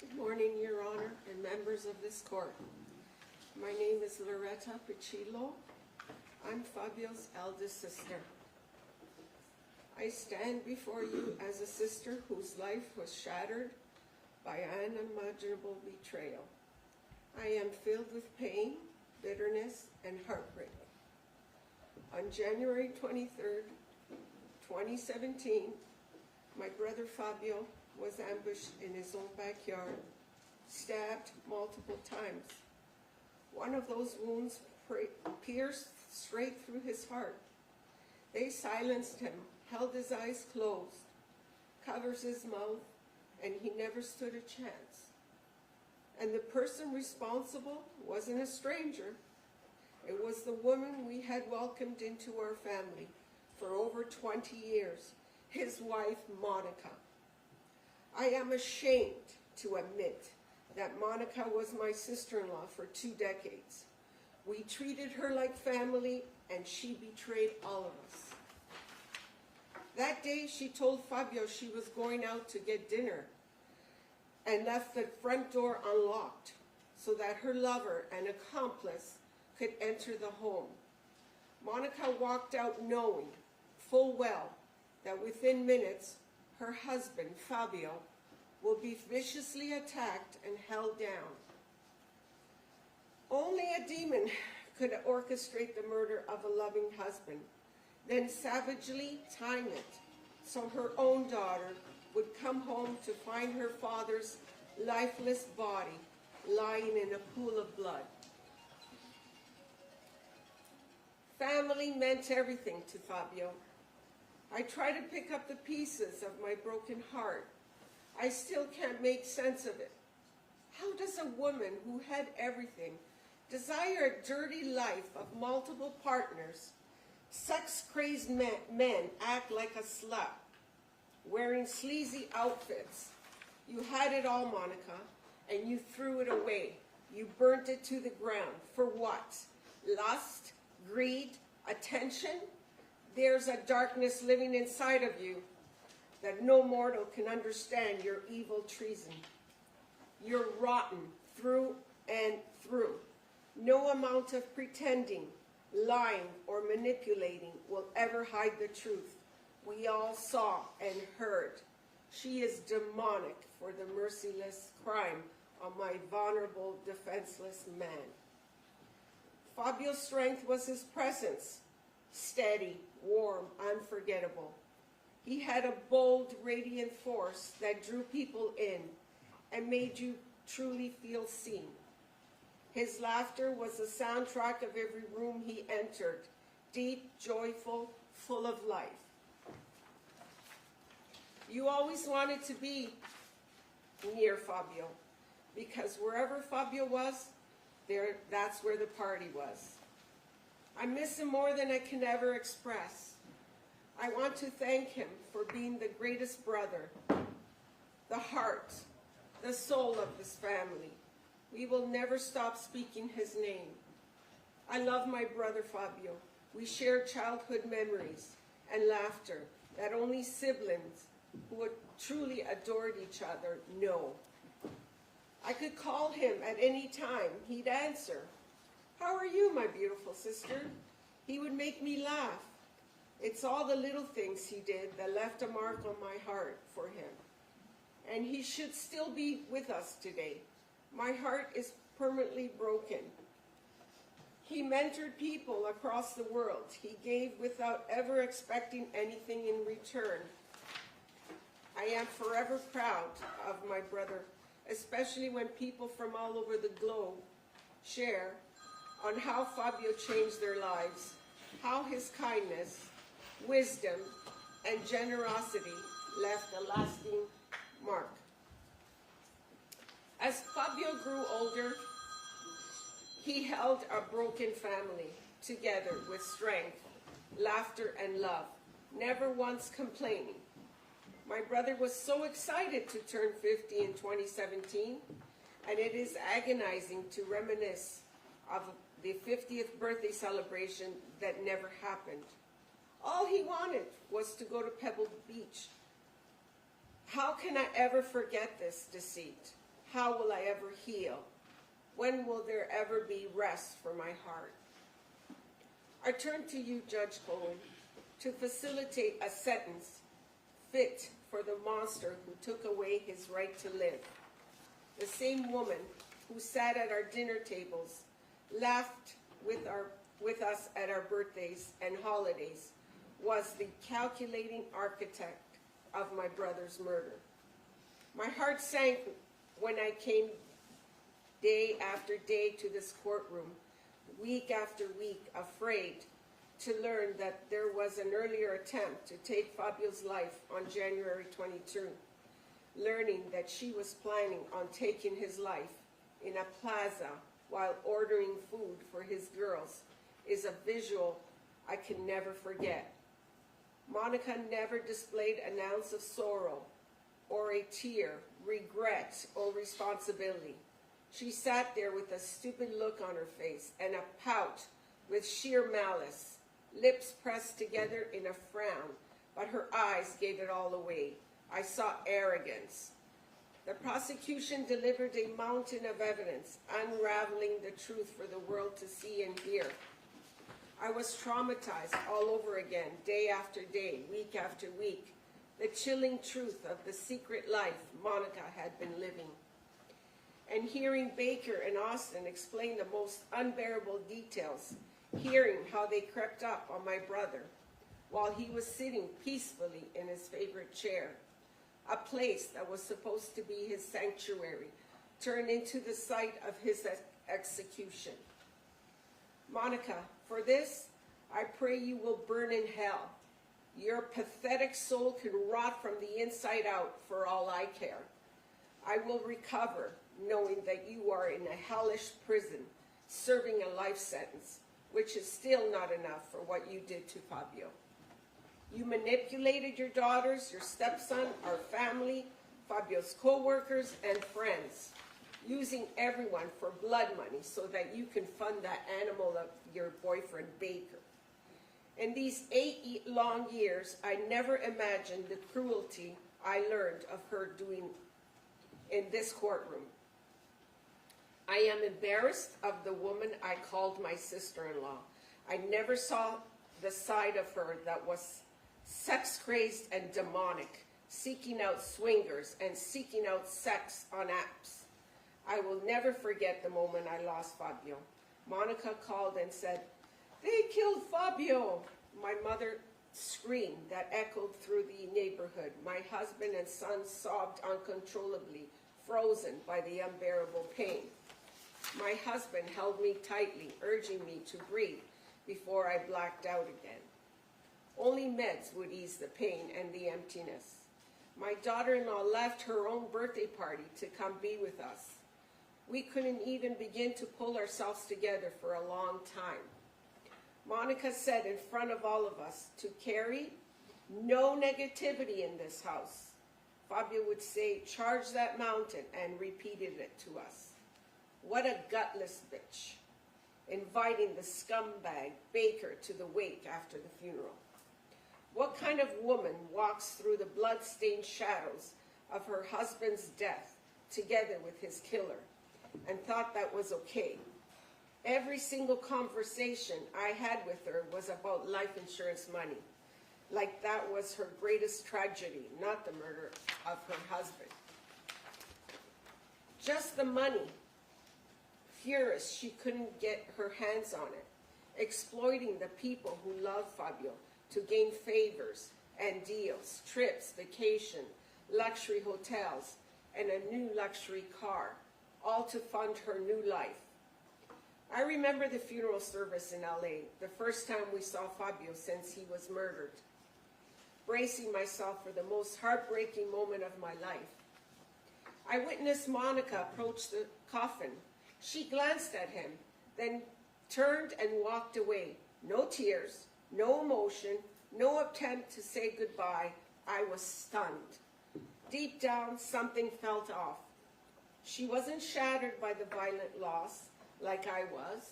Good morning, Your Honor, and members of this court. My name is Loretta Pilo. I'm Fabio's eldest sister. I stand before you as a sister whose life was shattered by unimaginable betrayal. I am filled with pain, bitterness, and heartbreak. On January 23rd, 2017, my brother Fabio was ambushed in his own backyard, stabbed multiple times. One of those wounds pierced straight through his heart. They silenced him, held his eyes closed, covers his mouth, and he never stood a chance. And the person responsible wasn't a stranger. It was the woman we had welcomed into our family for over 20 years, his wife, Monica. I am ashamed to admit that Monica was my sister-in-law for 2 decades. We treated her like family, and she betrayed all of us. That day, she told Fabio she was going out to get dinner and left the front door unlocked so that her lover and accomplice could enter the home. Monica walked out knowing full well that within minutes, her husband, Fabio, will be viciously attacked and held down. Only a demon could orchestrate the murder of a loving husband, then savagely time it so her own daughter would come home to find her father's lifeless body lying in a pool of blood. Family meant everything to Fabio. I try to pick up the pieces of my broken heart. I still can't make sense of it. How does a woman who had everything desire a dirty life of multiple partners, sex-crazed men act like a slut, wearing sleazy outfits? You had it all, Monica, and you threw it away. You burnt it to the ground. For what? Lust? Greed? Attention? There's a darkness living inside of you that no mortal can understand your evil treason. You're rotten through and through. No amount of pretending, lying, or manipulating will ever hide the truth. We all saw and heard. She is demonic for the merciless crime on my vulnerable, defenseless man. Fabio's strength was his presence, steady, warm, unforgettable. He had a bold, radiant force that drew people in and made you truly feel seen. His laughter was the soundtrack of every room he entered, deep, joyful, full of life. You always wanted to be near Fabio, because wherever Fabio was, that's where the party was. I miss him more than I can ever express. I want to thank him for being the greatest brother, the heart, the soul of this family. We will never stop speaking his name. I love my brother Fabio. We share childhood memories and laughter that only siblings who had truly adored each other know. I could call him at any time. He'd answer. How are you, my beautiful sister? He would make me laugh. It's all the little things he did that left a mark on my heart for him. And he should still be with us today. My heart is permanently broken. He mentored people across the world. He gave without ever expecting anything in return. I am forever proud of my brother, especially when people from all over the globe share on how Fabio changed their lives, how his kindness, wisdom, and generosity left a lasting mark. As Fabio grew older, he held a broken family together with strength, laughter, and love, never once complaining. My brother was so excited to turn 50 in 2017, and it is agonizing to reminisce of the 50th birthday celebration that never happened. All he wanted was to go to Pebble Beach. How can I ever forget this deceit? How will I ever heal? When will there ever be rest for my heart? I turn to you, Judge Cohen, to facilitate a sentence fit for the monster who took away his right to live. The same woman who sat at our dinner tables, laughed with us at our birthdays and holidays, was the calculating architect of my brother's murder. My heart sank when I came day after day to this courtroom, week after week, afraid to learn that there was an earlier attempt to take Fabio's life on January 22, learning that she was planning on taking his life in a plaza while ordering food for his girls is a visual I can never forget. Monica never displayed an ounce of sorrow or a tear, regret, or responsibility. She sat there with a stupid look on her face and a pout with sheer malice, lips pressed together in a frown, but her eyes gave it all away. I saw arrogance. The prosecution delivered a mountain of evidence, unraveling the truth for the world to see and hear. I was traumatized all over again, day after day, week after week, the chilling truth of the secret life Monica had been living. And hearing Baker and Austin explain the most unbearable details, hearing how they crept up on my brother while he was sitting peacefully in his favorite chair, a place that was supposed to be his sanctuary, turned into the site of his execution. Monica, for this, I pray you will burn in hell. Your pathetic soul can rot from the inside out for all I care. I will recover knowing that you are in a hellish prison, serving a life sentence, which is still not enough for what you did to Fabio. You manipulated your daughters, your stepson, our family, Fabio's co-workers, and friends, using everyone for blood money so that you can fund that animal of your boyfriend, Baker. In these 8 long years, I never imagined the cruelty I learned of her doing in this courtroom. I am embarrassed of the woman I called my sister-in-law. I never saw the side of her that was sex-crazed and demonic, seeking out swingers and seeking out sex on apps. I will never forget the moment I lost Fabio. Monica called and said, "They killed Fabio." My mother screamed that echoed through the neighborhood. My husband and son sobbed uncontrollably, frozen by the unbearable pain. My husband held me tightly, urging me to breathe before I blacked out again. Only meds would ease the pain and the emptiness. My daughter-in-law left her own birthday party to come be with us. We couldn't even begin to pull ourselves together for a long time. Monica said in front of all of us to carry no negativity in this house. Fabio would say, "Charge that mountain," and repeated it to us. What a gutless bitch, inviting the scumbag Baker to the wake after the funeral. What kind of woman walks through the blood-stained shadows of her husband's death together with his killer and thought that was okay? Every single conversation I had with her was about life insurance money, like that was her greatest tragedy, not the murder of her husband. Just the money. Furious she couldn't get her hands on it, exploiting the people who love Fabio to gain favors and deals, trips, vacation, luxury hotels, and a new luxury car, all to fund her new life. I remember the funeral service in LA, the first time we saw Fabio since he was murdered, bracing myself for the most heartbreaking moment of my life. I witnessed Monica approach the coffin. She glanced at him, then turned and walked away. No tears, no emotion, no attempt to say goodbye. I was stunned. Deep down, something felt off. She wasn't shattered by the violent loss like I was.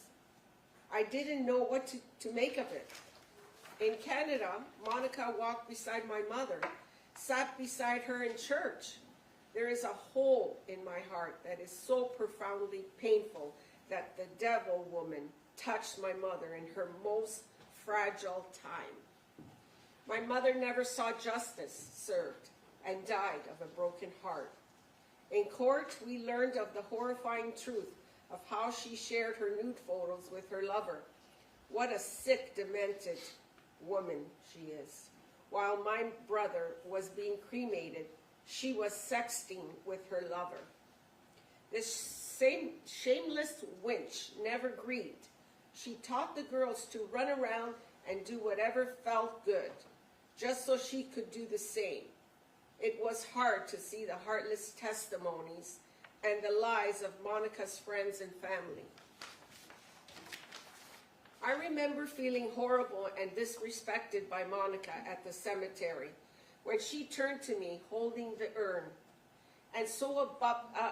I didn't know what to make of it. In Canada, Monica walked beside my mother, sat beside her in church. There is a hole in my heart that is so profoundly painful that the devil woman touched my mother in her most fragile time. My mother never saw justice served and died of a broken heart. In court, we learned of the horrifying truth of how she shared her nude photos with her lover. What a sick, demented woman she is. While my brother was being cremated, she was sexting with her lover. This same shameless wench never grieved. She taught the girls to run around and do whatever felt good, just so she could do the same. It was hard to see the heartless testimonies and the lies of Monica's friends and family. I remember feeling horrible and disrespected by Monica at the cemetery when she turned to me holding the urn and so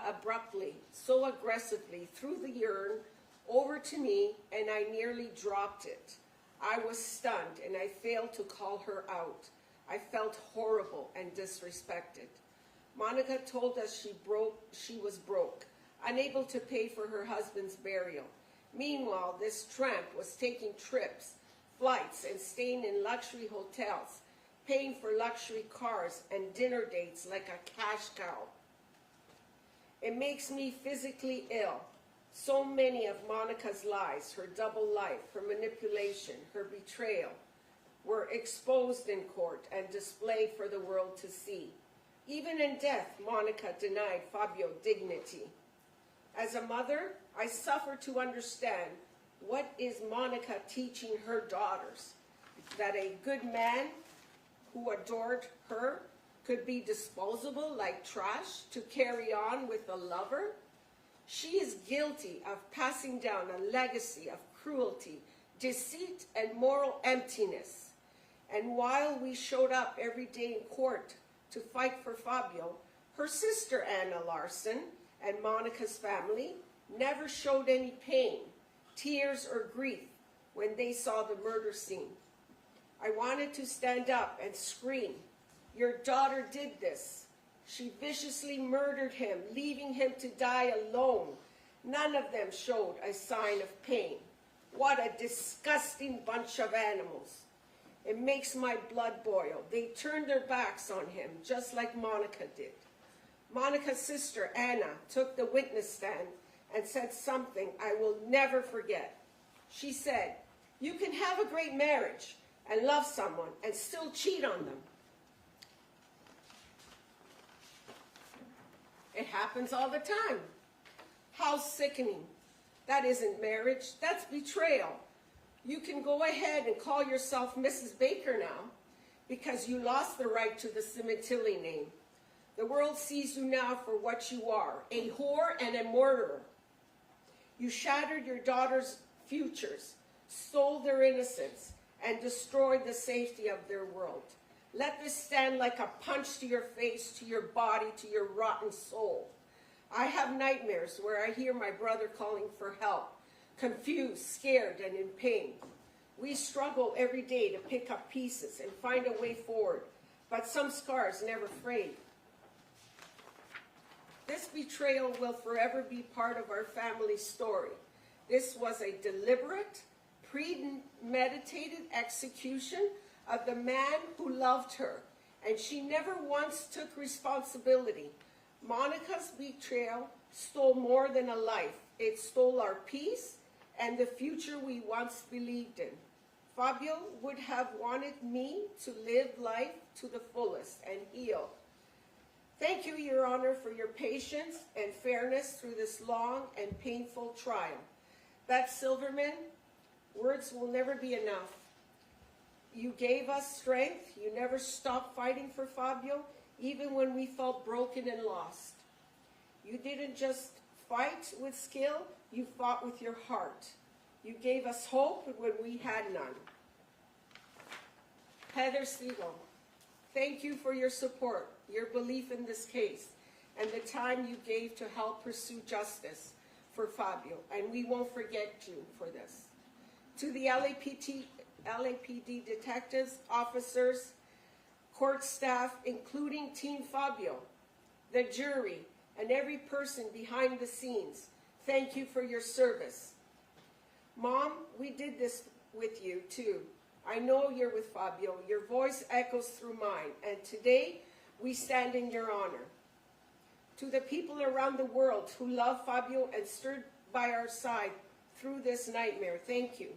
abruptly, so aggressively threw the urn over to me, and I nearly dropped it. I was stunned and I failed to call her out. I felt horrible and disrespected. Monica told us she was broke, unable to pay for her husband's burial. Meanwhile, this tramp was taking trips, flights, and staying in luxury hotels, paying for luxury cars and dinner dates like a cash cow. It makes me physically ill. So many of Monica's lies, her double life, her manipulation, her betrayal, were exposed in court and displayed for the world to see. Even in death, Monica denied Fabio dignity. As a mother, I suffer to understand what is Monica teaching her daughters, that a good man who adored her could be disposable like trash to carry on with a lover. She is guilty of passing down a legacy of cruelty, deceit, and moral emptiness. And while we showed up every day in court to fight for Fabio, her sister Anna Larson and Monica's family never showed any pain, tears, or grief when they saw the murder scene. I wanted to stand up and scream, "Your daughter did this. She viciously murdered him, leaving him to die alone. None of them showed a sign of pain. What a disgusting bunch of animals." It makes my blood boil. They turned their backs on him, just like Monica did. Monica's sister, Anna, took the witness stand and said something I will never forget. She said, "You can have a great marriage and love someone and still cheat on them. It happens all the time." How sickening. That isn't marriage, that's betrayal. You can go ahead and call yourself Mrs. Baker now because you lost the right to the Sementilli name. The world sees you now for what you are, a whore and a murderer. You shattered your daughter's futures, stole their innocence, and destroyed the safety of their world. Let this stand like a punch to your face, to your body, to your rotten soul. I have nightmares where I hear my brother calling for help, confused, scared, and in pain. We struggle every day to pick up pieces and find a way forward, but some scars never fade. This betrayal will forever be part of our family story. This was a deliberate, premeditated execution of the man who loved her, and she never once took responsibility. Monica's betrayal stole more than a life. It stole our peace and the future we once believed in. Fabio would have wanted me to live life to the fullest and heal. Thank you, Your Honor, for your patience and fairness through this long and painful trial. Beth Silverman, words will never be enough. You gave us strength. You never stopped fighting for Fabio, even when we felt broken and lost. You didn't just fight with skill, you fought with your heart. You gave us hope when we had none. Heather Siegel, thank you for your support, your belief in this case, and the time you gave to help pursue justice for Fabio, and we won't forget you for this. To the LAPD detectives, officers, court staff, including Team Fabio, the jury, and every person behind the scenes, thank you for your service. Mom, we did this with you too. I know you're with Fabio. Your voice echoes through mine, and today we stand in your honor. To the people around the world who love Fabio and stood by our side through this nightmare, thank you.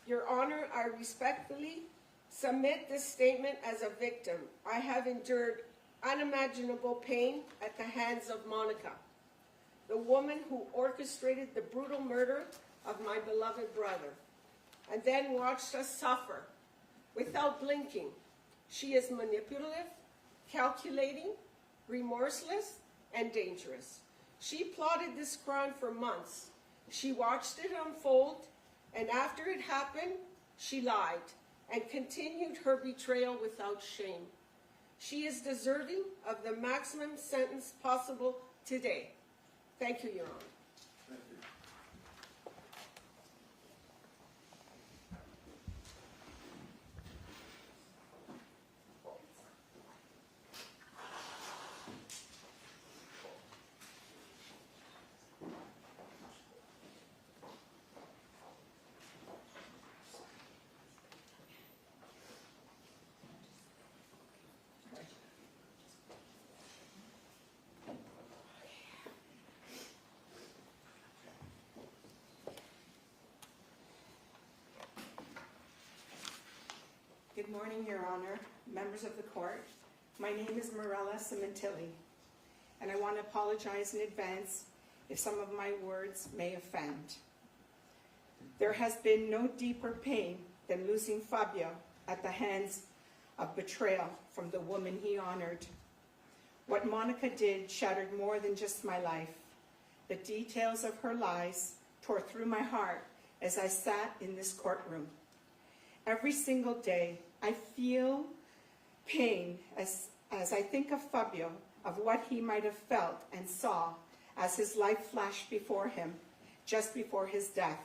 Your Honor, I respectfully submit this statement as a victim. I have endured unimaginable pain at the hands of Monica, the woman who orchestrated the brutal murder of my beloved brother, and then watched us suffer without blinking. She is manipulative, calculating, remorseless, and dangerous. She plotted this crime for months. She watched it unfold, and after it happened, she lied and continued her betrayal without shame. She is deserving of the maximum sentence possible today. Thank you, Your Honor. Thank you. Good morning, Your Honor, members of the court. My name is Mela Sementilli, and I want to apologize in advance if some of my words may offend. There has been no deeper pain than losing Fabio at the hands of betrayal from the woman he honored. What Monica did shattered more than just my life. The details of her lies tore through my heart as I sat in this courtroom. Every single day, I feel pain as I think of Fabio, of what he might have felt and saw as his life flashed before him just before his death.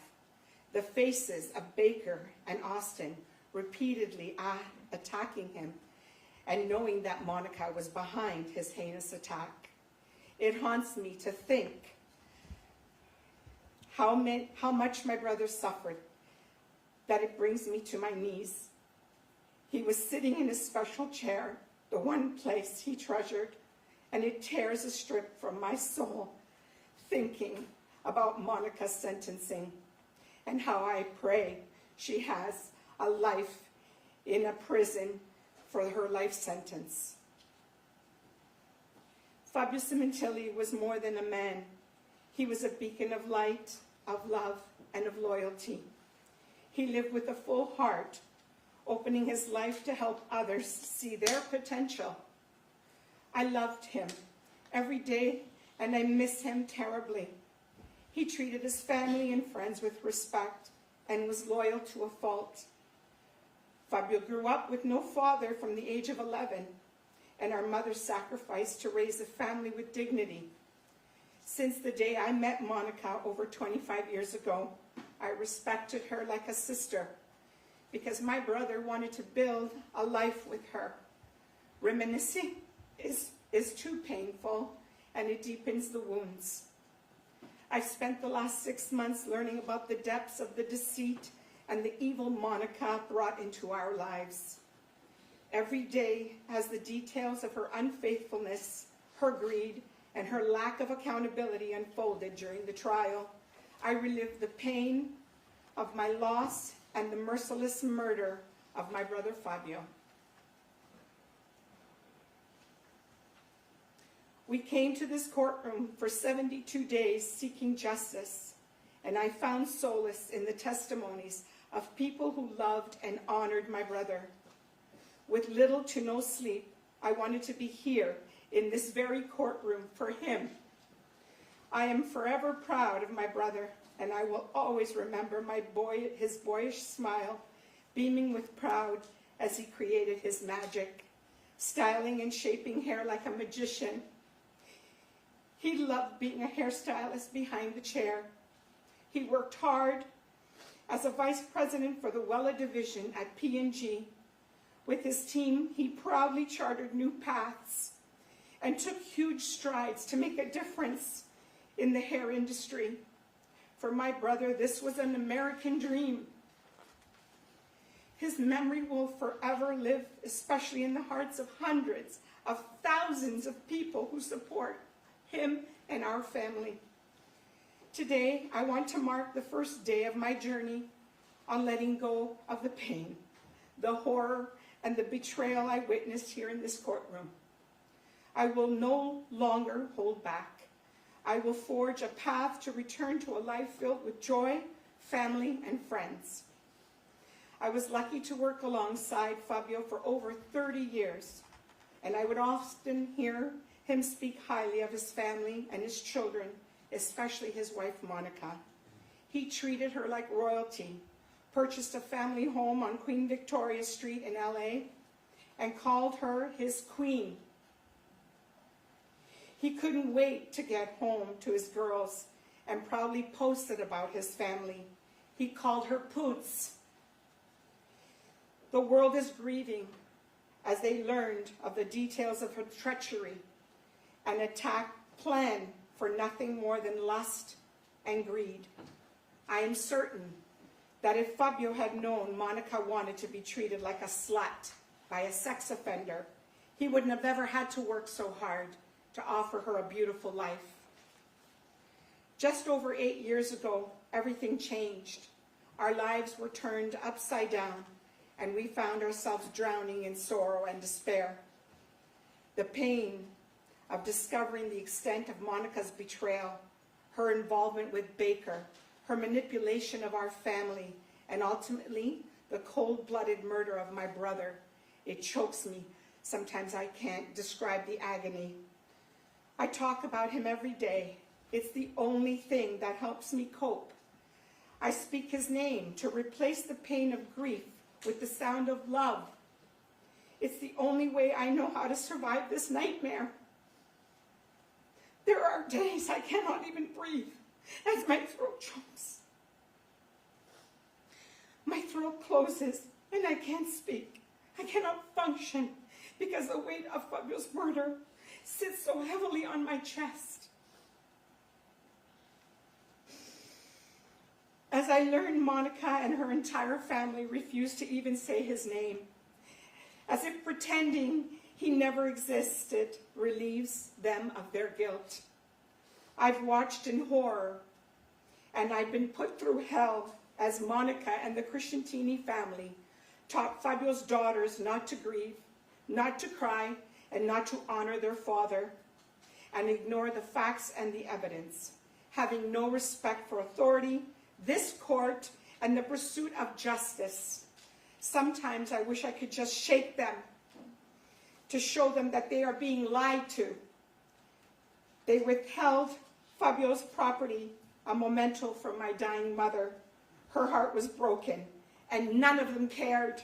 The faces of Baker and Austin repeatedly attacking him, and knowing that Monica was behind his heinous attack. It haunts me to think how much my brother suffered, that it brings me to my knees. He was sitting in his special chair, the one place he treasured, and it tears a strip from my soul thinking about Monica's sentencing and how I pray she has a life in a prison for her life sentence. Fabio Sementilli was more than a man. He was a beacon of light, of love, and of loyalty. He lived with a full heart, opening his life to help others see their potential. I loved him every day, and I miss him terribly. He treated his family and friends with respect and was loyal to a fault. Fabio grew up with no father from the age of 11, and our mother sacrificed to raise a family with dignity. Since the day I met Monica over 25 years ago, I respected her like a sister because my brother wanted to build a life with her. Reminiscing is too painful, and it deepens the wounds. I've spent the last 6 months learning about the depths of the deceit and the evil Monica brought into our lives. Every day has the details of her unfaithfulness, her greed, and her lack of accountability unfolded during the trial. I relived the pain of my loss and the merciless murder of my brother Fabio. We came to this courtroom for 72 days seeking justice, and I found solace in the testimonies of people who loved and honored my brother. With little to no sleep, I wanted to be here in this very courtroom for him. I am forever proud of my brother, and I will always remember his boyish smile, beaming with pride as he created his magic, styling and shaping hair like a magician. He loved being a hairstylist behind the chair. He worked hard as a vice president for the Wella division at P&G. With his team, he proudly chartered new paths and took huge strides to make a difference in the hair industry. For my brother, this was an American dream. His memory will forever live, especially in the hearts of hundreds of thousands of people who support him and our family. Today, I want to mark the first day of my journey on letting go of the pain, the horror, and the betrayal I witnessed here in this courtroom. I will no longer hold back. I will forge a path to return to a life filled with joy, family, and friends. I was lucky to work alongside Fabio for over 30 years, and I would often hear him speak highly of his family and his children, especially his wife, Monica. He treated her like royalty, purchased a family home on Queen Victoria Street in LA, and called her his queen. He couldn't wait to get home to his girls and proudly posted about his family. He called her Poots. The world is grieving as they learned of the details of her treachery, an attack planned for nothing more than lust and greed. I am certain that if Fabio had known Monica wanted to be treated like a slut by a sex offender, he wouldn't have ever had to work so hard to offer her a beautiful life. Just over 8 years ago, everything changed. Our lives were turned upside down, and we found ourselves drowning in sorrow and despair. The pain of discovering the extent of Monica's betrayal, her involvement with Baker, her manipulation of our family, and ultimately the cold-blooded murder of my brother. It chokes me. Sometimes I can't describe the agony. I talk about him every day. It's the only thing that helps me cope. I speak his name to replace the pain of grief with the sound of love. It's the only way I know how to survive this nightmare. There are days I cannot even breathe as my throat chokes. My throat closes and I can't speak. I cannot function because the weight of Fabio's murder sits so heavily on my chest. As I learned, Monica and her entire family refused to even say his name, as if pretending he never existed relieves them of their guilt. I've watched in horror, and I've been put through hell as Monica and the Crescentini family taught Fabio's daughters not to grieve, not to cry, and not to honor their father, and ignore the facts and the evidence, having no respect for authority, this court, and the pursuit of justice. Sometimes I wish I could just shake them to show them that they are being lied to. They withheld Fabio's property, a memento from my dying mother. Her heart was broken, and none of them cared.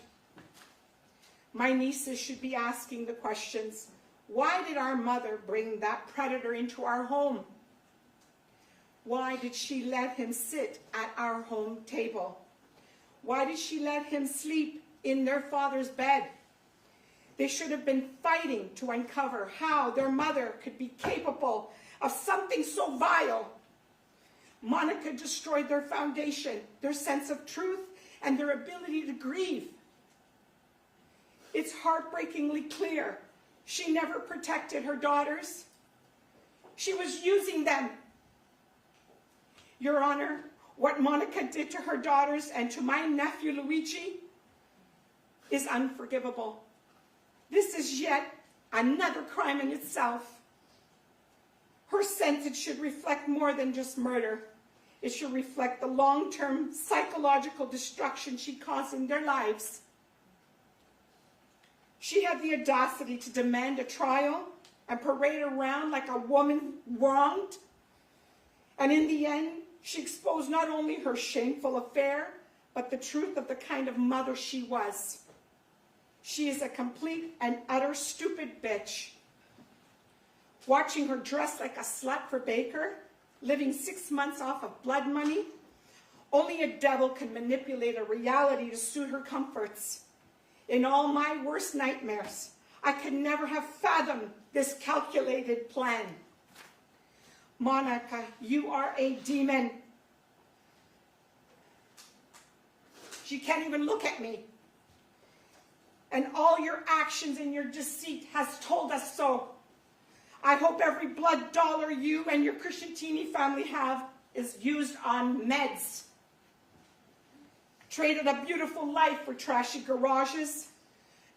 My nieces should be asking the questions, why did our mother bring that predator into our home? Why did she let him sit at our home table? Why did she let him sleep in their father's bed? They should have been fighting to uncover how their mother could be capable of something so vile. Monica destroyed their foundation, their sense of truth, and their ability to grieve. It's heartbreakingly clear she never protected her daughters. She was using them. Your Honor, what Monica did to her daughters and to my nephew Luigi is unforgivable. This is yet another crime in itself. Her sentence should reflect more than just murder. It should reflect the long-term psychological destruction she caused in their lives. She had the audacity to demand a trial and parade around like a woman wronged. And in the end, she exposed not only her shameful affair, but the truth of the kind of mother she was. She is a complete and utter stupid bitch. Watching her dress like a slut for Baker, living 6 months off of blood money, only a devil can manipulate a reality to suit her comforts. In all my worst nightmares, I could never have fathomed this calculated plan. Monica, you are a demon. She can't even look at me. And all your actions and your deceit has told us so. I hope every blood dollar you and your Crescentini family have is used on meds. Traded a beautiful life for trashy garages,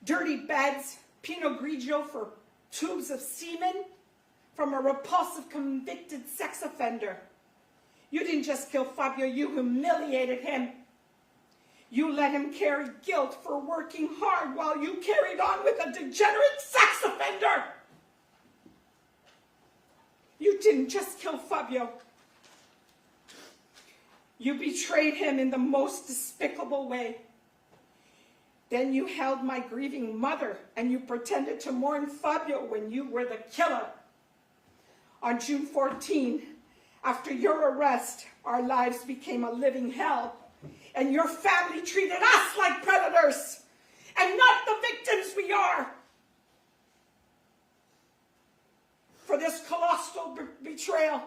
dirty beds, Pinot Grigio for tubes of semen from a repulsive convicted sex offender. You didn't just kill Fabio, you humiliated him. You let him carry guilt for working hard while you carried on with a degenerate sex offender. You didn't just kill Fabio. You betrayed him in the most despicable way. Then you held my grieving mother and you pretended to mourn Fabio when you were the killer. On June 14, after your arrest, our lives became a living hell, and your family treated us like predators and not the victims we are. For this colossal betrayal,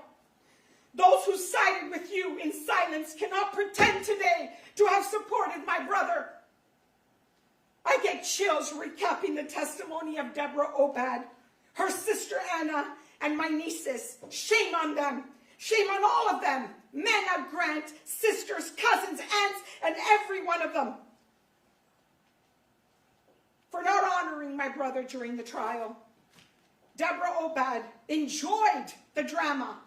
those who sided with you in silence cannot pretend today to have supported my brother. I get chills recapping the testimony of Deborah Obad, her sister Anna, and my nieces. Shame on them. Shame on all of them. Mela, Grant, sisters, cousins, aunts, and every one of them. For not honoring my brother during the trial. Deborah Obad enjoyed the drama,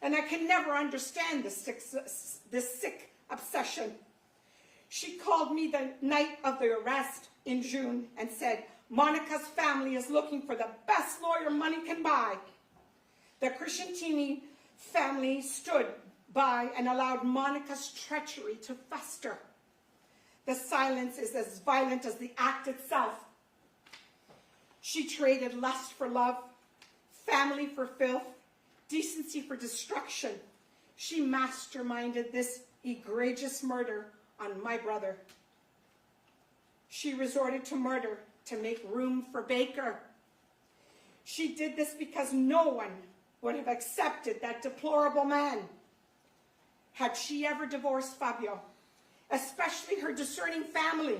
and I can never understand this sick obsession. She called me the night of the arrest in June and said, Monica's family is looking for the best lawyer money can buy. The Crescentini family stood by and allowed Monica's treachery to fester. The silence is as violent as the act itself. She traded lust for love, family for filth, decency for destruction. She masterminded this egregious murder on my brother. She resorted to murder to make room for Baker. She did this because no one would have accepted that deplorable man. Had she ever divorced Fabio, especially her discerning family,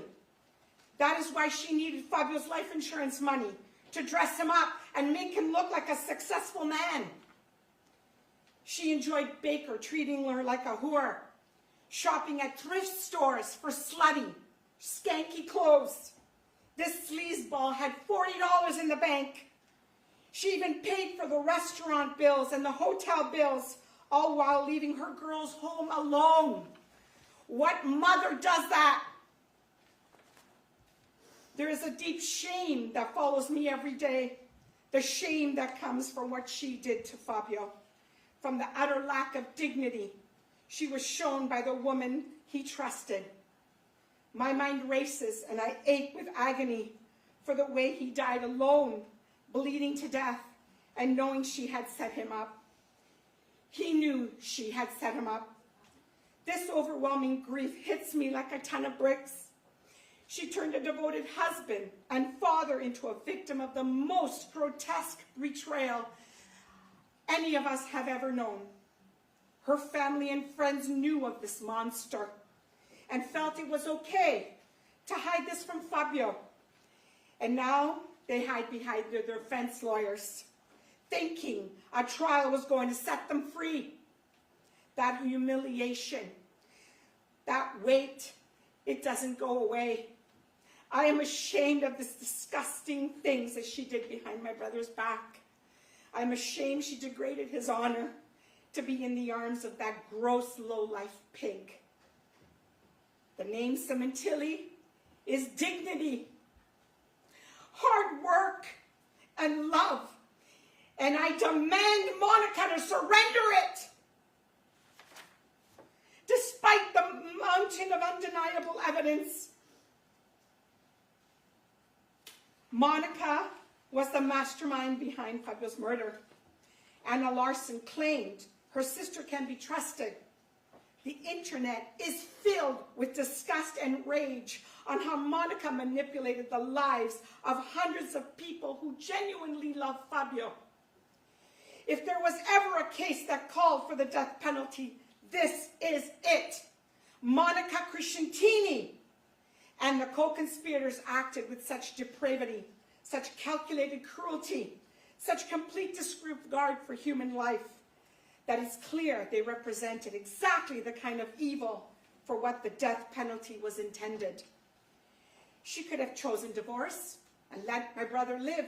that is why she needed Fabio's life insurance money to dress him up and make him look like a successful man. She enjoyed Baker treating her like a whore, shopping at thrift stores for slutty, skanky clothes. This sleazeball had $40 in the bank. She even paid for the restaurant bills and the hotel bills, all while leaving her girls home alone. What mother does that? There is a deep shame that follows me every day. The shame that comes from what she did to Fabio, from the utter lack of dignity she was shown by the woman he trusted. My mind races and I ache with agony for the way he died alone, bleeding to death, and knowing she had set him up. He knew she had set him up. This overwhelming grief hits me like a ton of bricks. She turned a devoted husband and father into a victim of the most grotesque betrayal any of us have ever known. Her family and friends knew of this monster and felt it was okay to hide this from Fabio. And now they hide behind their defense lawyers, thinking a trial was going to set them free. That humiliation, that weight, it doesn't go away. I am ashamed of this disgusting things that she did behind my brother's back. I'm ashamed she degraded his honor to be in the arms of that gross, low-life pig. The name Sementilli is dignity, hard work, and love. And I demand Monica to surrender it. Despite the mountain of undeniable evidence, Monica was the mastermind behind Fabio's murder. Anna Larson claimed her sister can be trusted. The internet is filled with disgust and rage on how Monica manipulated the lives of hundreds of people who genuinely love Fabio. If there was ever a case that called for the death penalty, this is it. Monica Crescentini and the co-conspirators acted with such depravity, such calculated cruelty, such complete disregard for human life, that it's clear they represented exactly the kind of evil for what the death penalty was intended. She could have chosen divorce and let my brother live.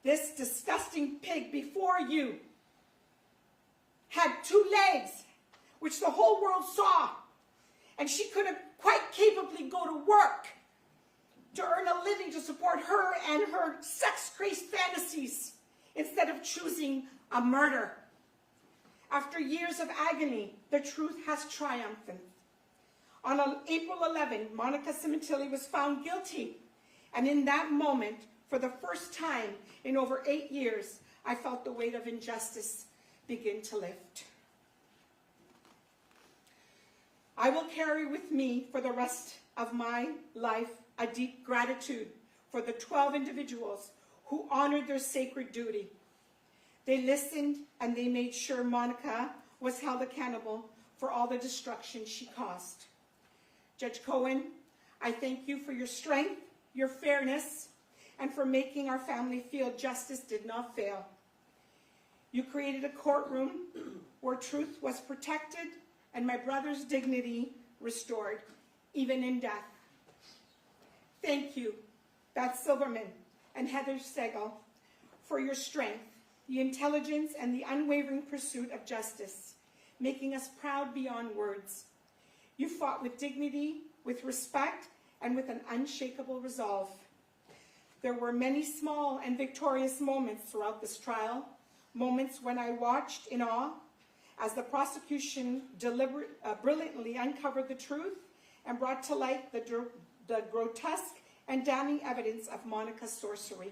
This disgusting pig before you had 2 legs, which the whole world saw, and she could have quite capably go to work to earn a living to support her and her sex-crazed fantasies instead of choosing a murder. After years of agony, the truth has triumphed. On April 11, Monica Sementilli was found guilty, and in that moment, for the first time in over 8 years, I felt the weight of injustice begin to lift. I will carry with me for the rest of my life a deep gratitude for the 12 individuals who honored their sacred duty. They listened and they made sure Monica was held accountable for all the destruction she caused. Judge Cohen, I thank you for your strength, your fairness, and for making our family feel justice did not fail. You created a courtroom where truth was protected and my brother's dignity restored, even in death. Thank you, Beth Silverman and Heather Segal, for your strength, the intelligence, and the unwavering pursuit of justice, making us proud beyond words. You fought with dignity, with respect, and with an unshakable resolve. There were many small and victorious moments throughout this trial, moments when I watched in awe as the prosecution brilliantly uncovered the truth and brought to light the grotesque and damning evidence of Monica's sorcery.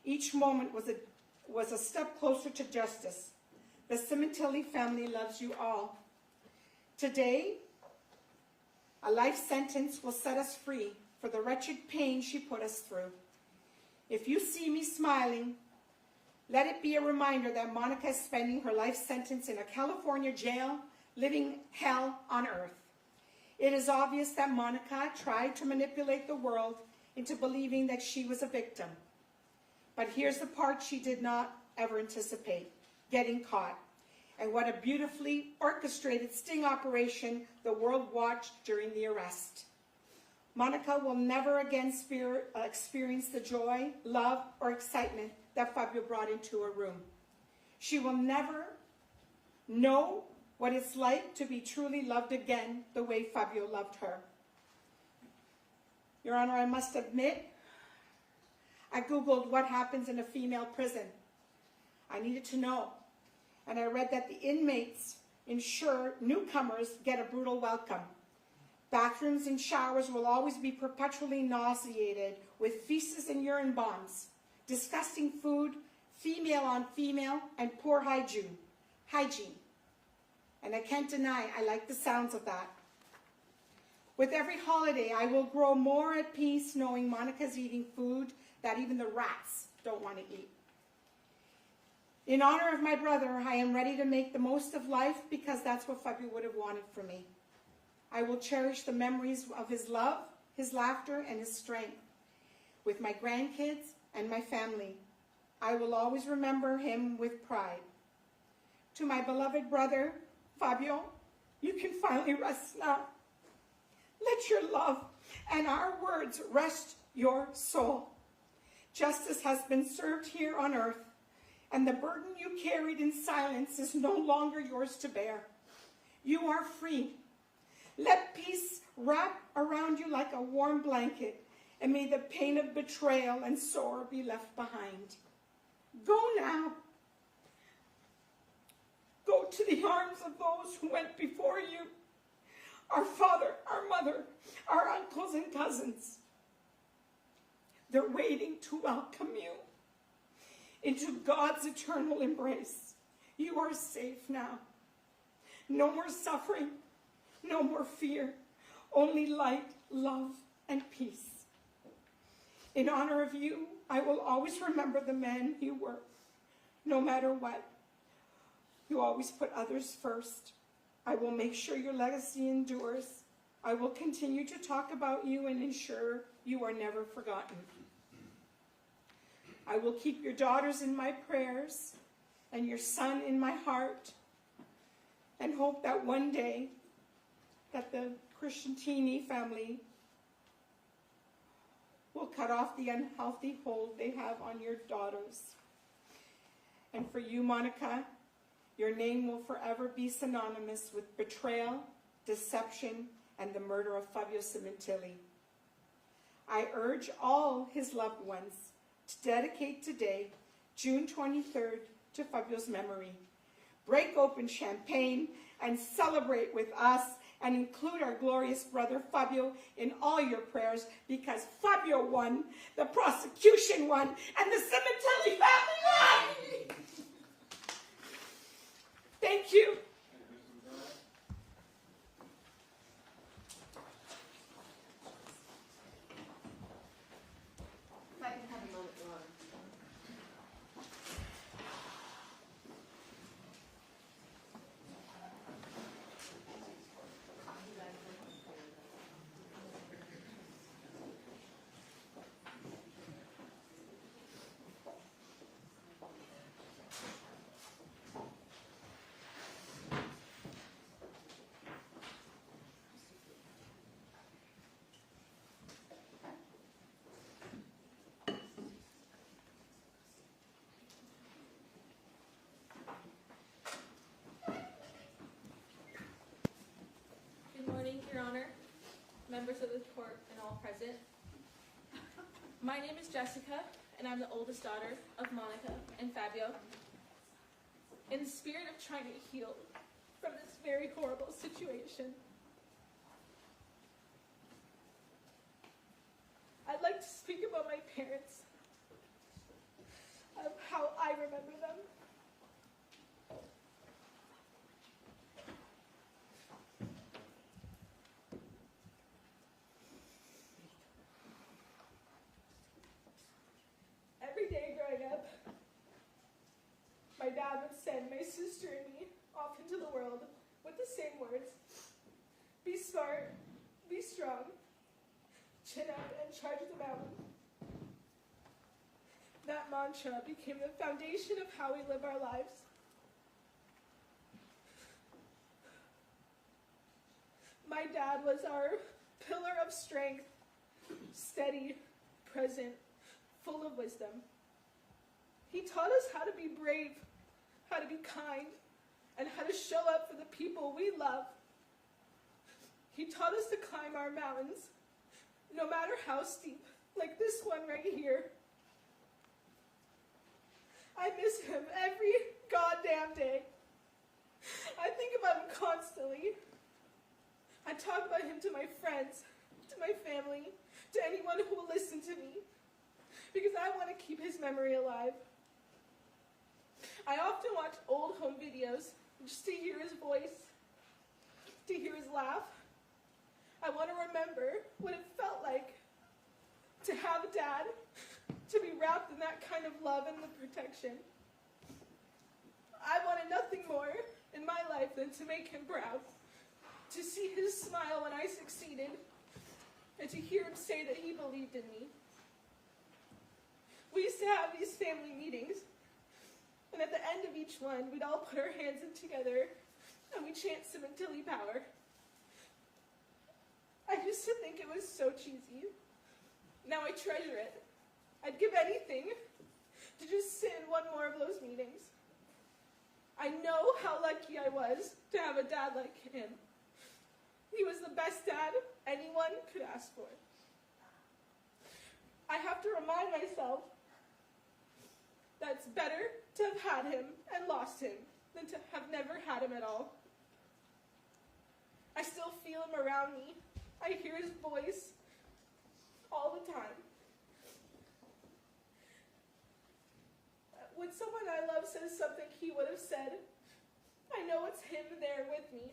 Each moment was a step closer to justice. The Sementilli family loves you all. Today, a life sentence will set us free for the wretched pain she put us through. If you see me smiling, let it be a reminder that Monica is spending her life sentence in a California jail, living hell on earth. It is obvious that Monica tried to manipulate the world into believing that she was a victim. But here's the part she did not ever anticipate: getting caught. And what a beautifully orchestrated sting operation the world watched during the arrest. Monica will never again experience the joy, love, or excitement that Fabio brought into her room. She will never know what it's like to be truly loved again the way Fabio loved her. Your Honor, I must admit, I Googled what happens in a female prison. I needed to know. And I read that the inmates ensure newcomers get a brutal welcome. Bathrooms and showers will always be perpetually nauseated with feces and urine bombs, disgusting food, female on female, and poor hygiene. And I can't deny I like the sounds of that. With every holiday, I will grow more at peace knowing Monica's eating food that even the rats don't want to eat. In honor of my brother, I am ready to make the most of life because that's what Fabio would have wanted for me. I will cherish the memories of his love, his laughter, and his strength. With my grandkids and my family, I will always remember him with pride. To my beloved brother, Fabio, you can finally rest now. Let your love and our words rest your soul. Justice has been served here on earth, and the burden you carried in silence is no longer yours to bear. You are free. Let peace wrap around you like a warm blanket, and may the pain of betrayal and sorrow be left behind. Go now. Go to the arms of those who went before you, our father, our mother, our uncles and cousins. They're waiting to welcome you into God's eternal embrace. You are safe now. No more suffering, no more fear, only light, love, and peace. In honor of you, I will always remember the man you were, no matter what. You always put others first. I will make sure your legacy endures. I will continue to talk about you and ensure you are never forgotten. I will keep your daughters in my prayers and your son in my heart, and hope that one day that the Christiantini family will cut off the unhealthy hold they have on your daughters. And for you, Monica, your name will forever be synonymous with betrayal, deception, and the murder of Fabio Sementilli. I urge all his loved ones to dedicate today, June 23rd, to Fabio's memory. Break open champagne and celebrate with us, and include our glorious brother Fabio in all your prayers, because Fabio won, the prosecution won, and the Sementilli family won! Thank you. If I can have a moment, Ron. Good morning, Your Honor, members of the court, and all present. My name is Jessica, and I'm the oldest daughter of Monica and Fabio. In the spirit of trying to heal from this very horrible situation, I'd like to speak about my parents, of how I remember them. Every day growing up, my dad would send my sister and me off into the world with the same words: be smart, be strong, chin up, and charge the mountain. That mantra became the foundation of how we live our lives. My dad was our pillar of strength, steady, present, full of wisdom. He taught us how to be brave, how to be kind, and how to show up for the people we love. He taught us to climb our mountains, no matter how steep, like this one right here. I miss him every goddamn day. I think about him constantly. I talk about him to my friends, to my family, to anyone who will listen to me, because I want to keep his memory alive. I often watch old home videos just to hear his voice, to hear his laugh. I want to remember what it felt like to have a dad, to be wrapped in that kind of love and the protection. I wanted nothing more in my life than to make him proud, to see his smile when I succeeded, and to hear him say that he believed in me. We used to have these family meetings, and at the end of each one, we'd all put our hands in together, and we'd chant Sementilli power. I used to think it was so cheesy. Now I treasure it. I'd give anything to just sit in one more of those meetings. I know how lucky I was to have a dad like him. He was the best dad anyone could ask for. I have to remind myself that it's better to have had him and lost him than to have never had him at all. I still feel him around me. I hear his voice all the time. When someone I love says something he would have said, I know it's him there with me.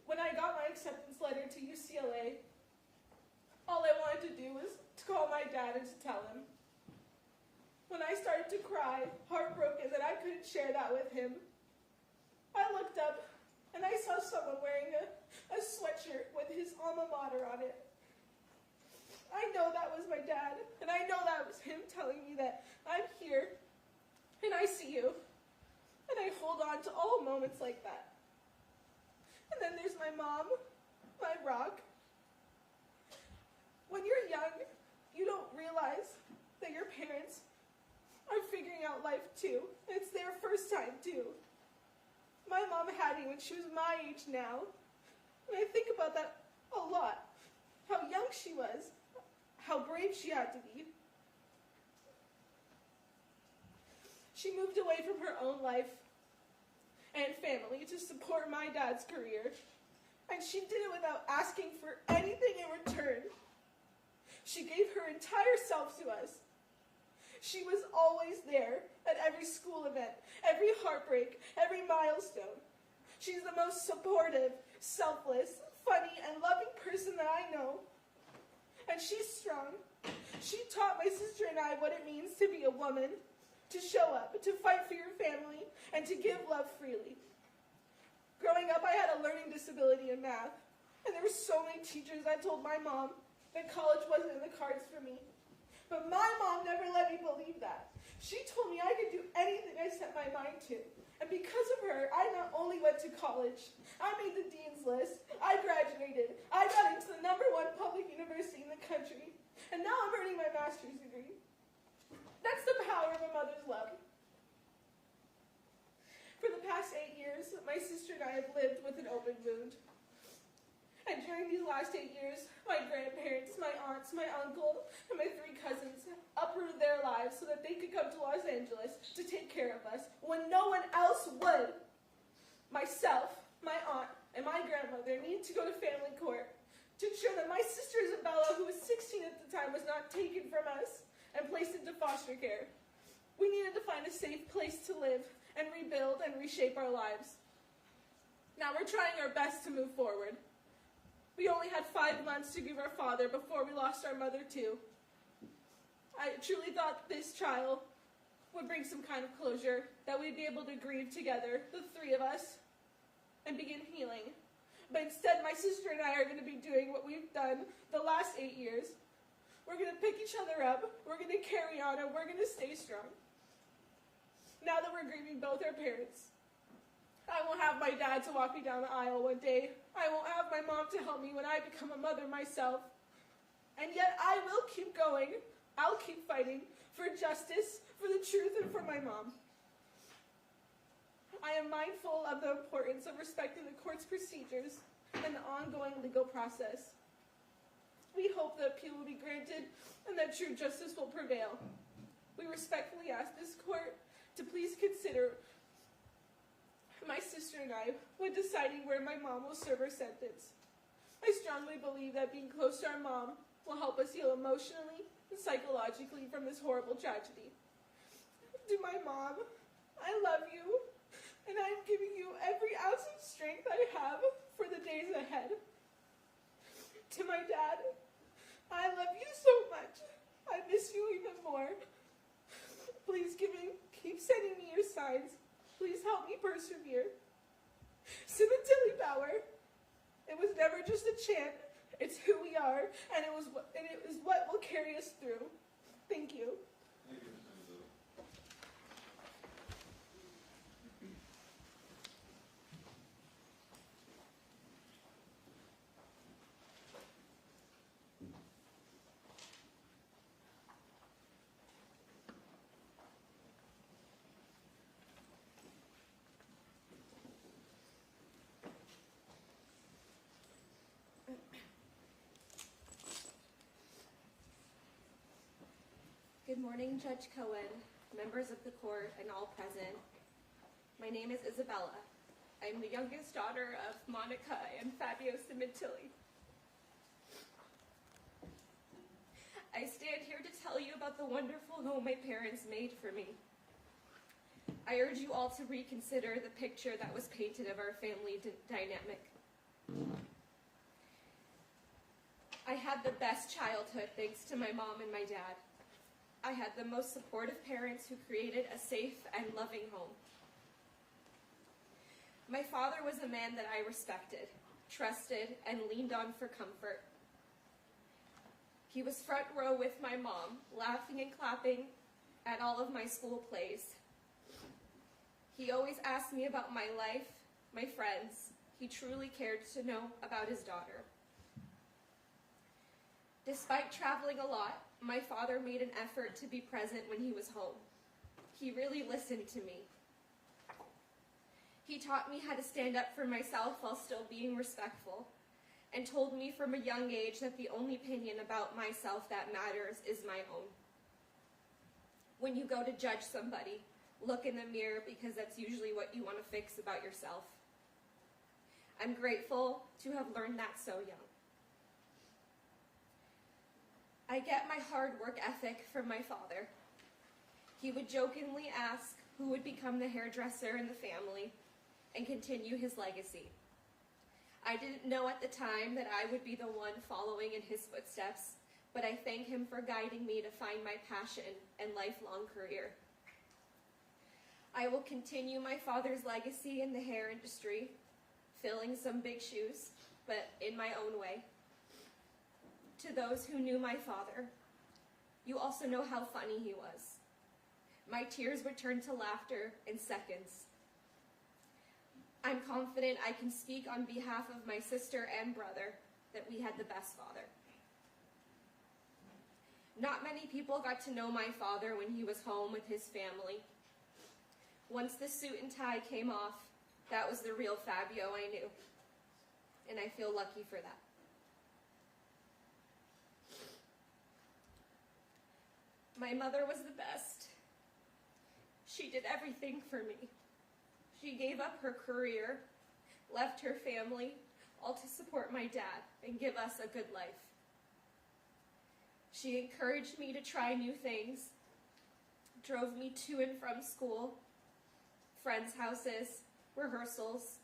When I got my acceptance letter to UCLA, all I wanted to do was to call my dad and to tell him. When I started to cry, heartbroken that I couldn't share that with him, I looked up and I saw someone wearing a sweatshirt with his alma mater on it. I know that was my dad, and I know that was him telling me that I'm here, and I see you, and I hold on to all moments like that. And then there's my mom, my rock. When you're young, you don't realize that your parents are figuring out life too. It's their first time too. My mom had me when she was my age now, and I think about that a lot. How young she was, how brave she had to be. She moved away from her own life and family to support my dad's career, and she did it without asking for anything in return. She gave her entire self to us. She was always there at every school event, every heartbreak, every milestone. She's the most supportive, selfless, funny, and loving person that I know. And she's strong. She taught my sister and I what it means to be a woman, to show up, to fight for your family, and to give love freely. Growing up, I had a learning disability in math, and there were so many teachers I told my mom that college wasn't in the cards for me. But my mom never let me believe that. She told me I could do anything I set my mind to. And because of her, I not only went to college, I made the dean's list, I graduated, I got into the #1 public university in the country, and now I'm earning my master's degree. That's the power of a mother's love. For the past 8 years, my sister and I have lived with an open wound. And during these last 8 years, my grandparents, my aunts, my uncle, and my 3 cousins uprooted their lives so that they could come to Los Angeles to take care of us when no one else would. Myself, my aunt, and my grandmother needed to go to family court to ensure that my sister Isabelle, who was 16 at the time, was not taken from us and placed into foster care. We needed to find a safe place to live and rebuild and reshape our lives. Now we're trying our best to move forward. We only had 5 months to grieve our father before we lost our mother too. I truly thought this trial would bring some kind of closure, that we'd be able to grieve together, the 3 of us, and begin healing. But instead, my sister and I are going to be doing what we've done the last 8 years. We're going to pick each other up, we're going to carry on, and we're going to stay strong. Now that we're grieving both our parents, I won't have my dad to walk me down the aisle one day. I won't have my mom to help me when I become a mother myself. And yet I will keep going. I'll keep fighting for justice, for the truth, and for my mom. I am mindful of the importance of respecting the court's procedures and the ongoing legal process. We hope the appeal will be granted and that true justice will prevail. We respectfully ask this court to please consider my sister and I when deciding where my mom will serve her sentence. I strongly believe that being close to our mom will help us heal emotionally and psychologically from this horrible tragedy. To my mom, I love you, and I am giving you every ounce of strength I have for the days ahead. To my dad, I love you so much. I miss you even more. Please keep sending me your signs. Please help me persevere. Sementilli Power. It was never just a chant. It's who we are, and it is what will carry us through. Thank you. Thank you, Mr. Mizzou. Good morning, Judge Cohen, members of the court, and all present. My name is Isabella. I'm the youngest daughter of Monica and Fabio Sementilli. I stand here to tell you about the wonderful home my parents made for me. I urge you all to reconsider the picture that was painted of our family dynamic. I had the best childhood thanks to my mom and my dad. I had the most supportive parents who created a safe and loving home. My father was a man that I respected, trusted, and leaned on for comfort. He was front row with my mom, laughing and clapping at all of my school plays. He always asked me about my life, my friends. He truly cared to know about his daughter. Despite traveling a lot, my father made an effort to be present when he was home. He really listened to me. He taught me how to stand up for myself while still being respectful, and told me from a young age that the only opinion about myself that matters is my own. When you go to judge somebody, look in the mirror because that's usually what you want to fix about yourself. I'm grateful to have learned that so young. I get my hard work ethic from my father. He would jokingly ask who would become the hairdresser in the family and continue his legacy. I didn't know at the time that I would be the one following in his footsteps, but I thank him for guiding me to find my passion and lifelong career. I will continue my father's legacy in the hair industry, filling some big shoes, but in my own way. To those who knew my father, you also know how funny he was. My tears would turn to laughter in seconds. I'm confident I can speak on behalf of my sister and brother that we had the best father. Not many people got to know my father when he was home with his family. Once the suit and tie came off, that was the real Fabio I knew, and I feel lucky for that. My mother was the best. She did everything for me. She gave up her career, left her family, all to support my dad and give us a good life. She encouraged me to try new things, drove me to and from school, friends' houses, rehearsals,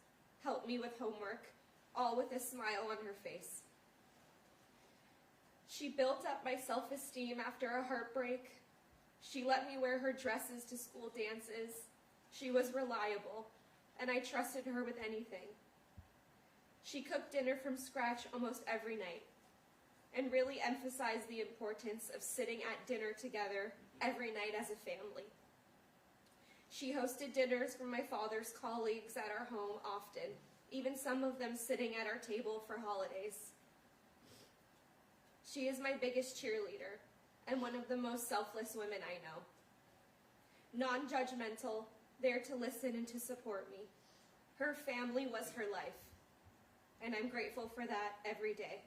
helped me with homework, all with a smile on her face. She built up my self-esteem after a heartbreak. She let me wear her dresses to school dances. She was reliable, and I trusted her with anything. She cooked dinner from scratch almost every night, and really emphasized the importance of sitting at dinner together every night as a family. She hosted dinners for my father's colleagues at our home often, even some of them sitting at our table for holidays. She is my biggest cheerleader, and one of the most selfless women I know. Non-judgmental, there to listen and to support me. Her family was her life, and I'm grateful for that every day.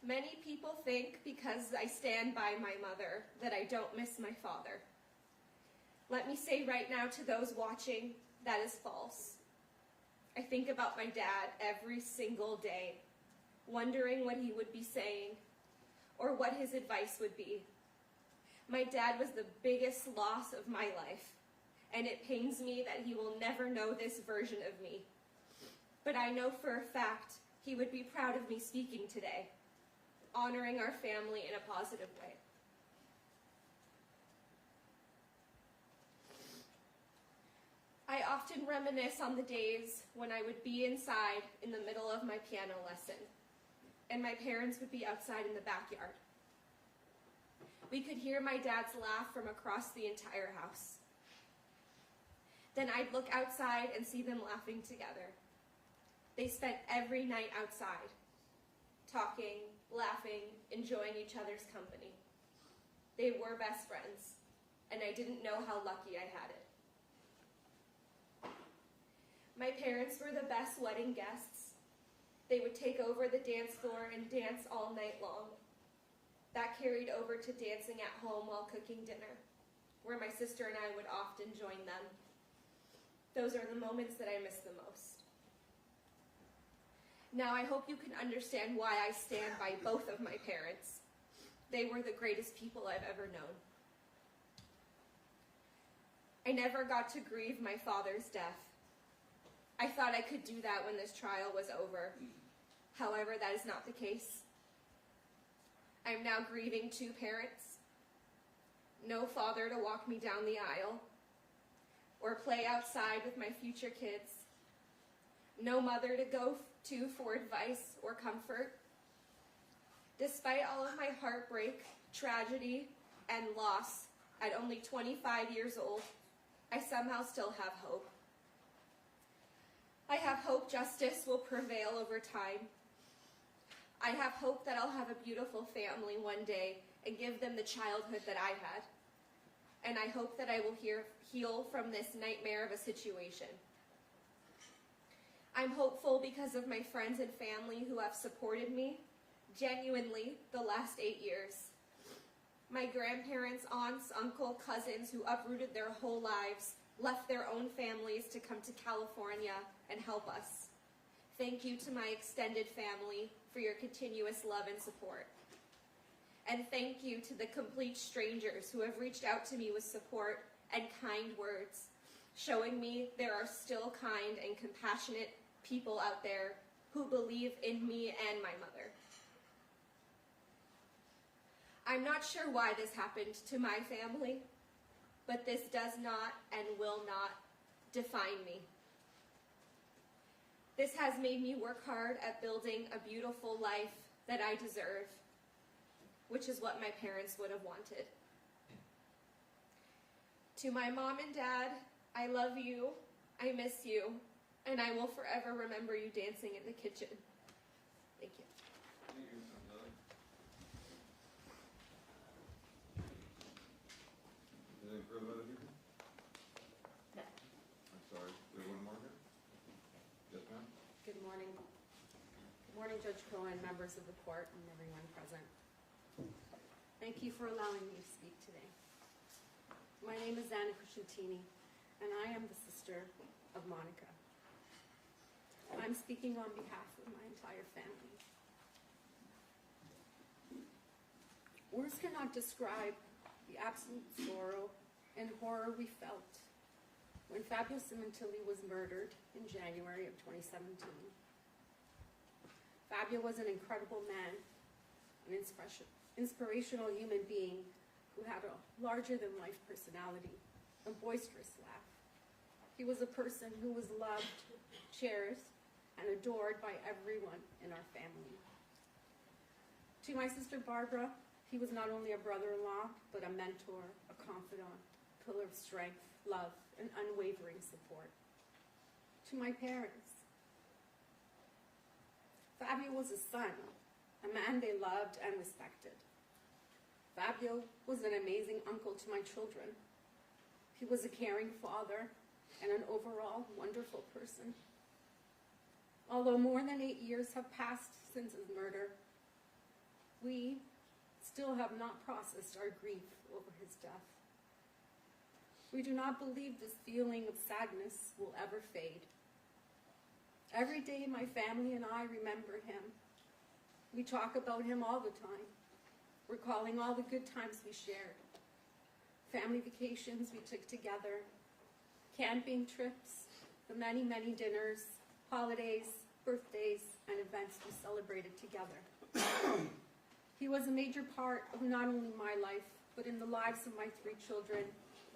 Many people think because I stand by my mother that I don't miss my father. Let me say right now to those watching, that is false. I think about my dad every single day, wondering what he would be saying or what his advice would be. My dad was the biggest loss of my life, and it pains me that he will never know this version of me. But I know for a fact he would be proud of me speaking today, honoring our family in a positive way. I often reminisce on the days when I would be inside in the middle of my piano lesson, and my parents would be outside in the backyard. We could hear my dad's laugh from across the entire house. Then I'd look outside and see them laughing together. They spent every night outside, talking, laughing, enjoying each other's company. They were best friends, and I didn't know how lucky I had it. My parents were the best wedding guests. They would take over the dance floor and dance all night long. That carried over to dancing at home while cooking dinner, where my sister and I would often join them. Those are the moments that I miss the most. Now I hope you can understand why I stand by both of my parents. They were the greatest people I've ever known. I never got to grieve my father's death. I thought I could do that when this trial was over. However, that is not the case. I am now grieving 2 parents. No father to walk me down the aisle or play outside with my future kids. No mother to go to for advice or comfort. Despite all of my heartbreak, tragedy, and loss at only 25 years old, I somehow still have hope. I have hope justice will prevail over time. I have hope that I'll have a beautiful family one day and give them the childhood that I had. And I hope that I will heal from this nightmare of a situation. I'm hopeful because of my friends and family who have supported me, genuinely, the last 8 years. My grandparents, aunts, uncle, cousins who uprooted their whole lives, left their own families to come to California and help us. Thank you to my extended family for your continuous love and support. And thank you to the complete strangers who have reached out to me with support and kind words, showing me there are still kind and compassionate people out there who believe in me and my mother. I'm not sure why this happened to my family, but this does not and will not define me. This has made me work hard at building a beautiful life that I deserve, which is what my parents would have wanted. To my mom and dad, I love you, I miss you, and I will forever remember you dancing in the kitchen. Thank you. Thank you, Isabelle. Anything further out of here? No. I'm sorry, we have one more here? Yes, ma'am? Good morning. Good morning, Judge Cohen, members of the court, and everyone present. Thank you for allowing me to speak today. My name is Anna Crescentini, and I am the sister of Monica. I'm speaking on behalf of my entire family. Words cannot describe the absolute sorrow and horror we felt when Fabio Sementilli was murdered in January of 2017. Fabio was an incredible man, an inspirational human being who had a larger-than-life personality, a boisterous laugh. He was a person who was loved, cherished, and adored by everyone in our family. To my sister Barbara, he was not only a brother-in-law, but a mentor, a confidant, pillar of strength, love, and unwavering support. To my parents, Fabio was a son, a man they loved and respected. Fabio was an amazing uncle to my children. He was a caring father and an overall wonderful person. Although more than 8 years have passed since his murder, we still have not processed our grief over his death. We do not believe this feeling of sadness will ever fade. Every day my family and I remember him. We talk about him all the time, recalling all the good times we shared, family vacations we took together, camping trips, the many, many dinners, holidays, birthdays, and events we celebrated together. He was a major part of not only my life, but in the lives of my 3 children,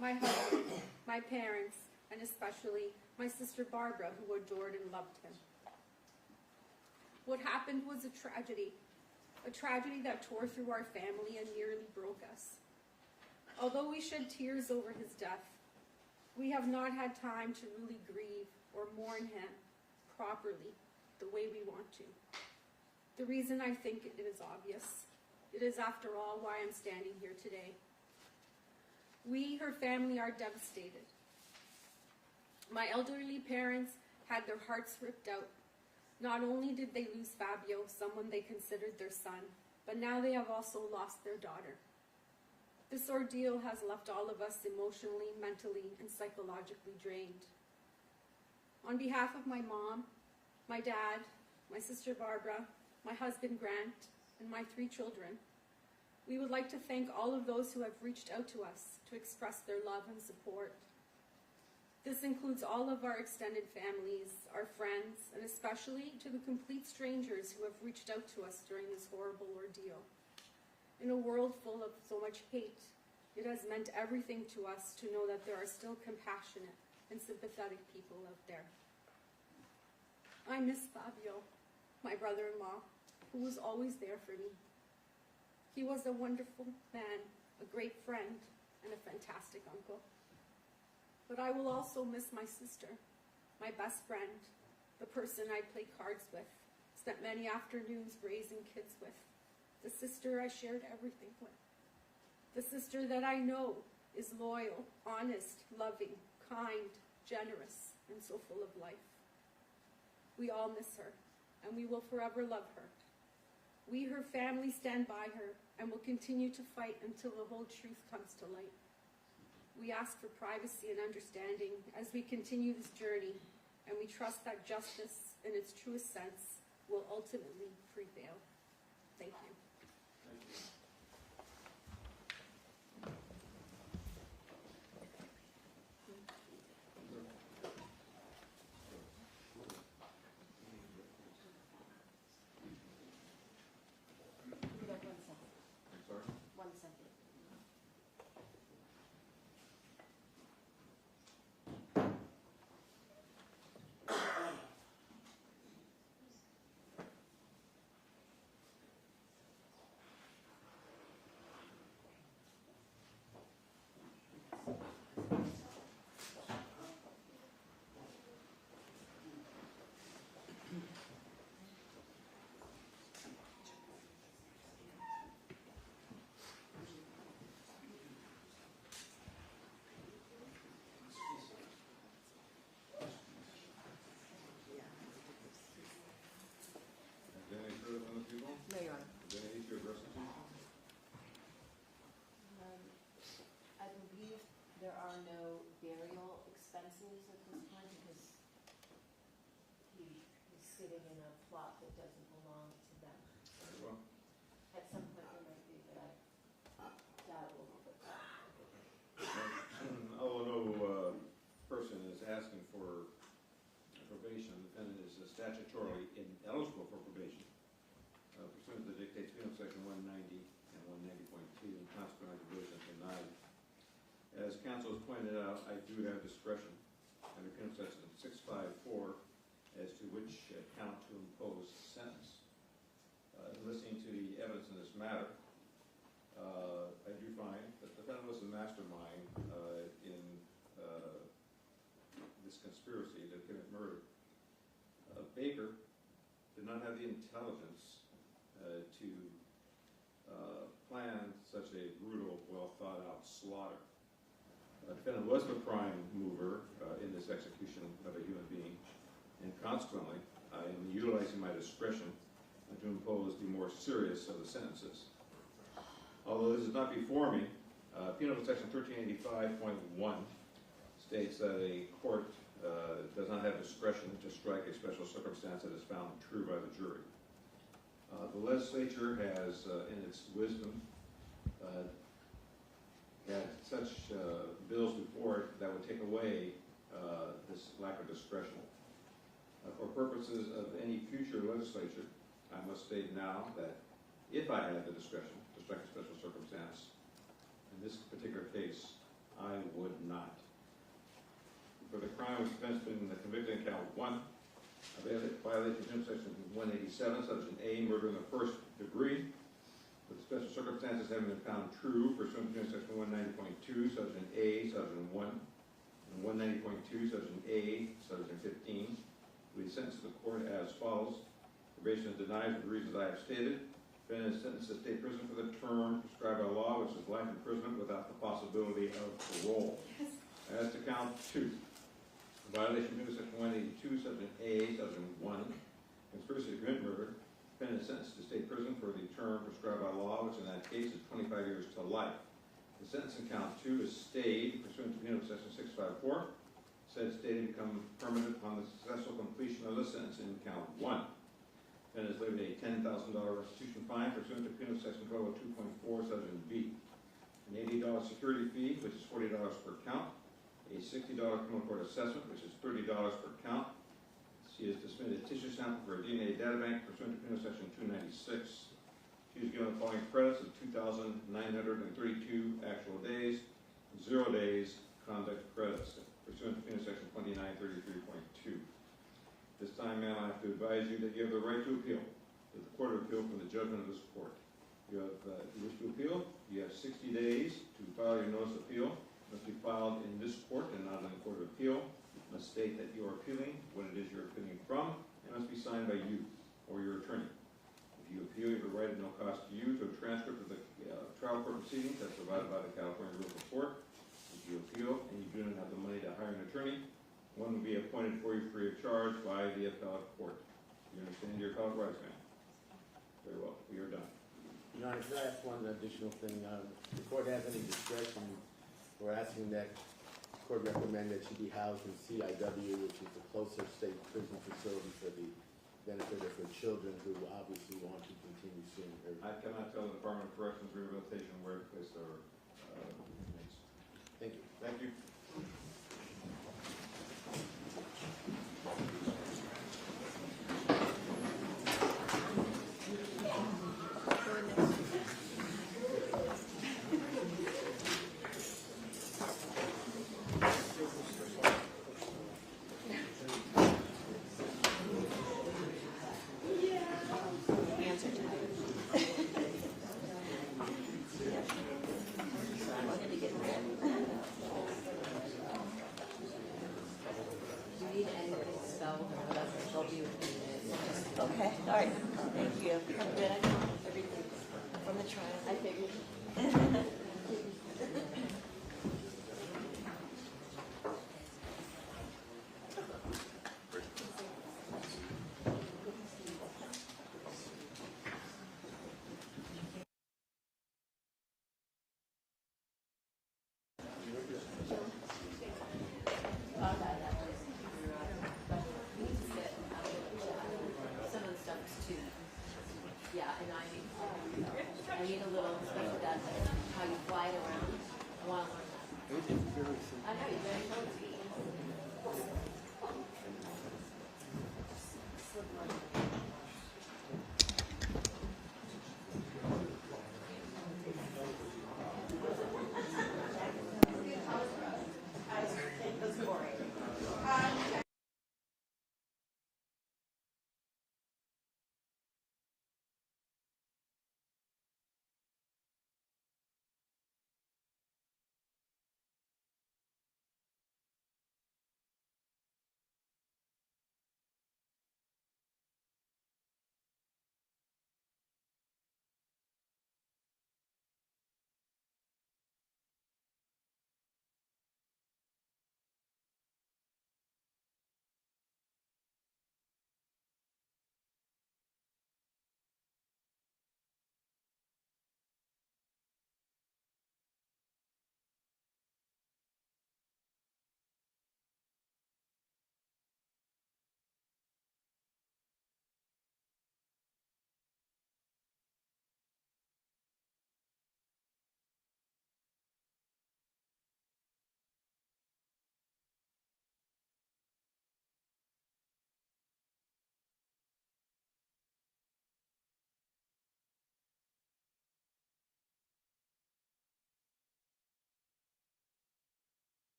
my husband, my parents, and especially my sister Barbara, who adored and loved him. What happened was a tragedy that tore through our family and nearly broke us. Although we shed tears over his death, we have not had time to really grieve or mourn him properly the way we want to. The reason I think it is obvious. It is, after all, why I'm standing here today. We, her family, are devastated. My elderly parents had their hearts ripped out. Not only did they lose Fabio, someone they considered their son, but now they have also lost their daughter. This ordeal has left all of us emotionally, mentally, and psychologically drained. On behalf of my mom, my dad, my sister Barbara, my husband Grant, and my 3 children, we would like to thank all of those who have reached out to us to express their love and support. This includes all of our extended families, our friends, and especially to the complete strangers who have reached out to us during this horrible ordeal. In a world full of so much hate, it has meant everything to us to know that there are still compassionate and sympathetic people out there. I miss Fabio, my brother-in-law, who was always there for me. He was a wonderful man, a great friend, and a fantastic uncle. But I will also miss my sister, my best friend, the person I played cards with, spent many afternoons raising kids with, the sister I shared everything with, the sister that I know is loyal, honest, loving, kind, generous, and so full of life. We all miss her, and we will forever love her. We, her family, stand by her and will continue to fight until the whole truth comes to light. We ask for privacy and understanding as we continue this journey, and we trust that justice, in its truest sense, will ultimately prevail. Thank you. Thank you. Give it 1 second. I'm sorry? 1 second. Is there any further on the people? No, Your Honor. Is there any issue of restitution? I believe there are no burial expenses at this point because he is sitting in a plot that doesn't belong to them. Very well. At some point there might be, but I doubt it will be. Although no person is asking for probation, the defendant is statutorily ineligible for probation pursuant to the dictates penal section 190 and 190.2, and consequently probation is denied. As counsel has pointed out, I do have discretion under penal section 654 as to which count to impose sentence. Listening to the evidence in this matter, I do find that the defendant was the mastermind in this conspiracy to commit murder. Baker did not have the intelligence to plan such a brutal, well-thought-out slaughter. The defendant was the prime mover in this execution of a human being, and consequently, I am utilizing my discretion to impose the more serious of the sentences. Although this is not before me, Penal Section 1385.1 states that a court does not have discretion to strike a special circumstance that is found true by the jury. The legislature has, in its wisdom, had such bills before it that would take away this lack of discretion. For purposes of any future legislature, I must state now that if I had the discretion to strike a special circumstance, in this particular case, I would not. For the crime which defense been convicted in count 1, violation of penal section 187, subsection A, murder in the first degree, with special circumstances having been found true pursuant to section 190.2, subsection A, subsection 1, and 190.2, subsection A, subsection 15. We sentence the court as follows. Probation is denied for the reasons I have stated. Defendant is sentenced to state prison for the term prescribed by law, which is life imprisonment without the possibility of parole. As to count 2, violation of section 182, subsection A, subsection 1, conspiracy to commit murder. Defendant is sentenced to state prison for the term prescribed by law, which in that case is 25 years to life. The sentence in count 2 is stayed pursuant to Penal Section 654. Said stay to become permanent upon the successful completion of the sentence in count 1. Then is levied a $10,000 restitution fine pursuant to Penal Section 1202.4 subsection B. An $80 security fee, which is $40 per count. A $60 criminal court assessment, which is $30 per count. She is to submit a tissue sample for a DNA data bank pursuant to Penal Section 296. She was given the following credits of 2,932 actual days, 0 days conduct credits pursuant to Penal Section 2933.2. This time, ma'am, I have to advise you that you have the right to appeal to the Court of Appeal from the judgment of this court. You have, if you wish to appeal, you have 60 days to file your notice of appeal. It must be filed in this court and not in the Court of Appeal. It must state that you are appealing, what it is you're appealing from, and must be signed by you or your attorney. If you appeal, you have a right at no cost to you to a transcript of the trial court proceedings that's provided by the California Rules of Court. If you appeal and you do not have the money to hire an attorney, one will be appointed for you free of charge by the appellate court. You understand your appellate rights, ma'am? Very well. We are done. Your Honor, could I ask one additional thing? The court has any discretion for asking that the court recommend that she be housed in CIW, which is the closer state prison facility for the benefit of her children who obviously want to continue seeing her. I cannot tell the Department of Corrections Rehabilitation where to place their inmates. Thank you. Thank you. Okay, all right, thank you. I'm good, I know everything from the trial. I figured.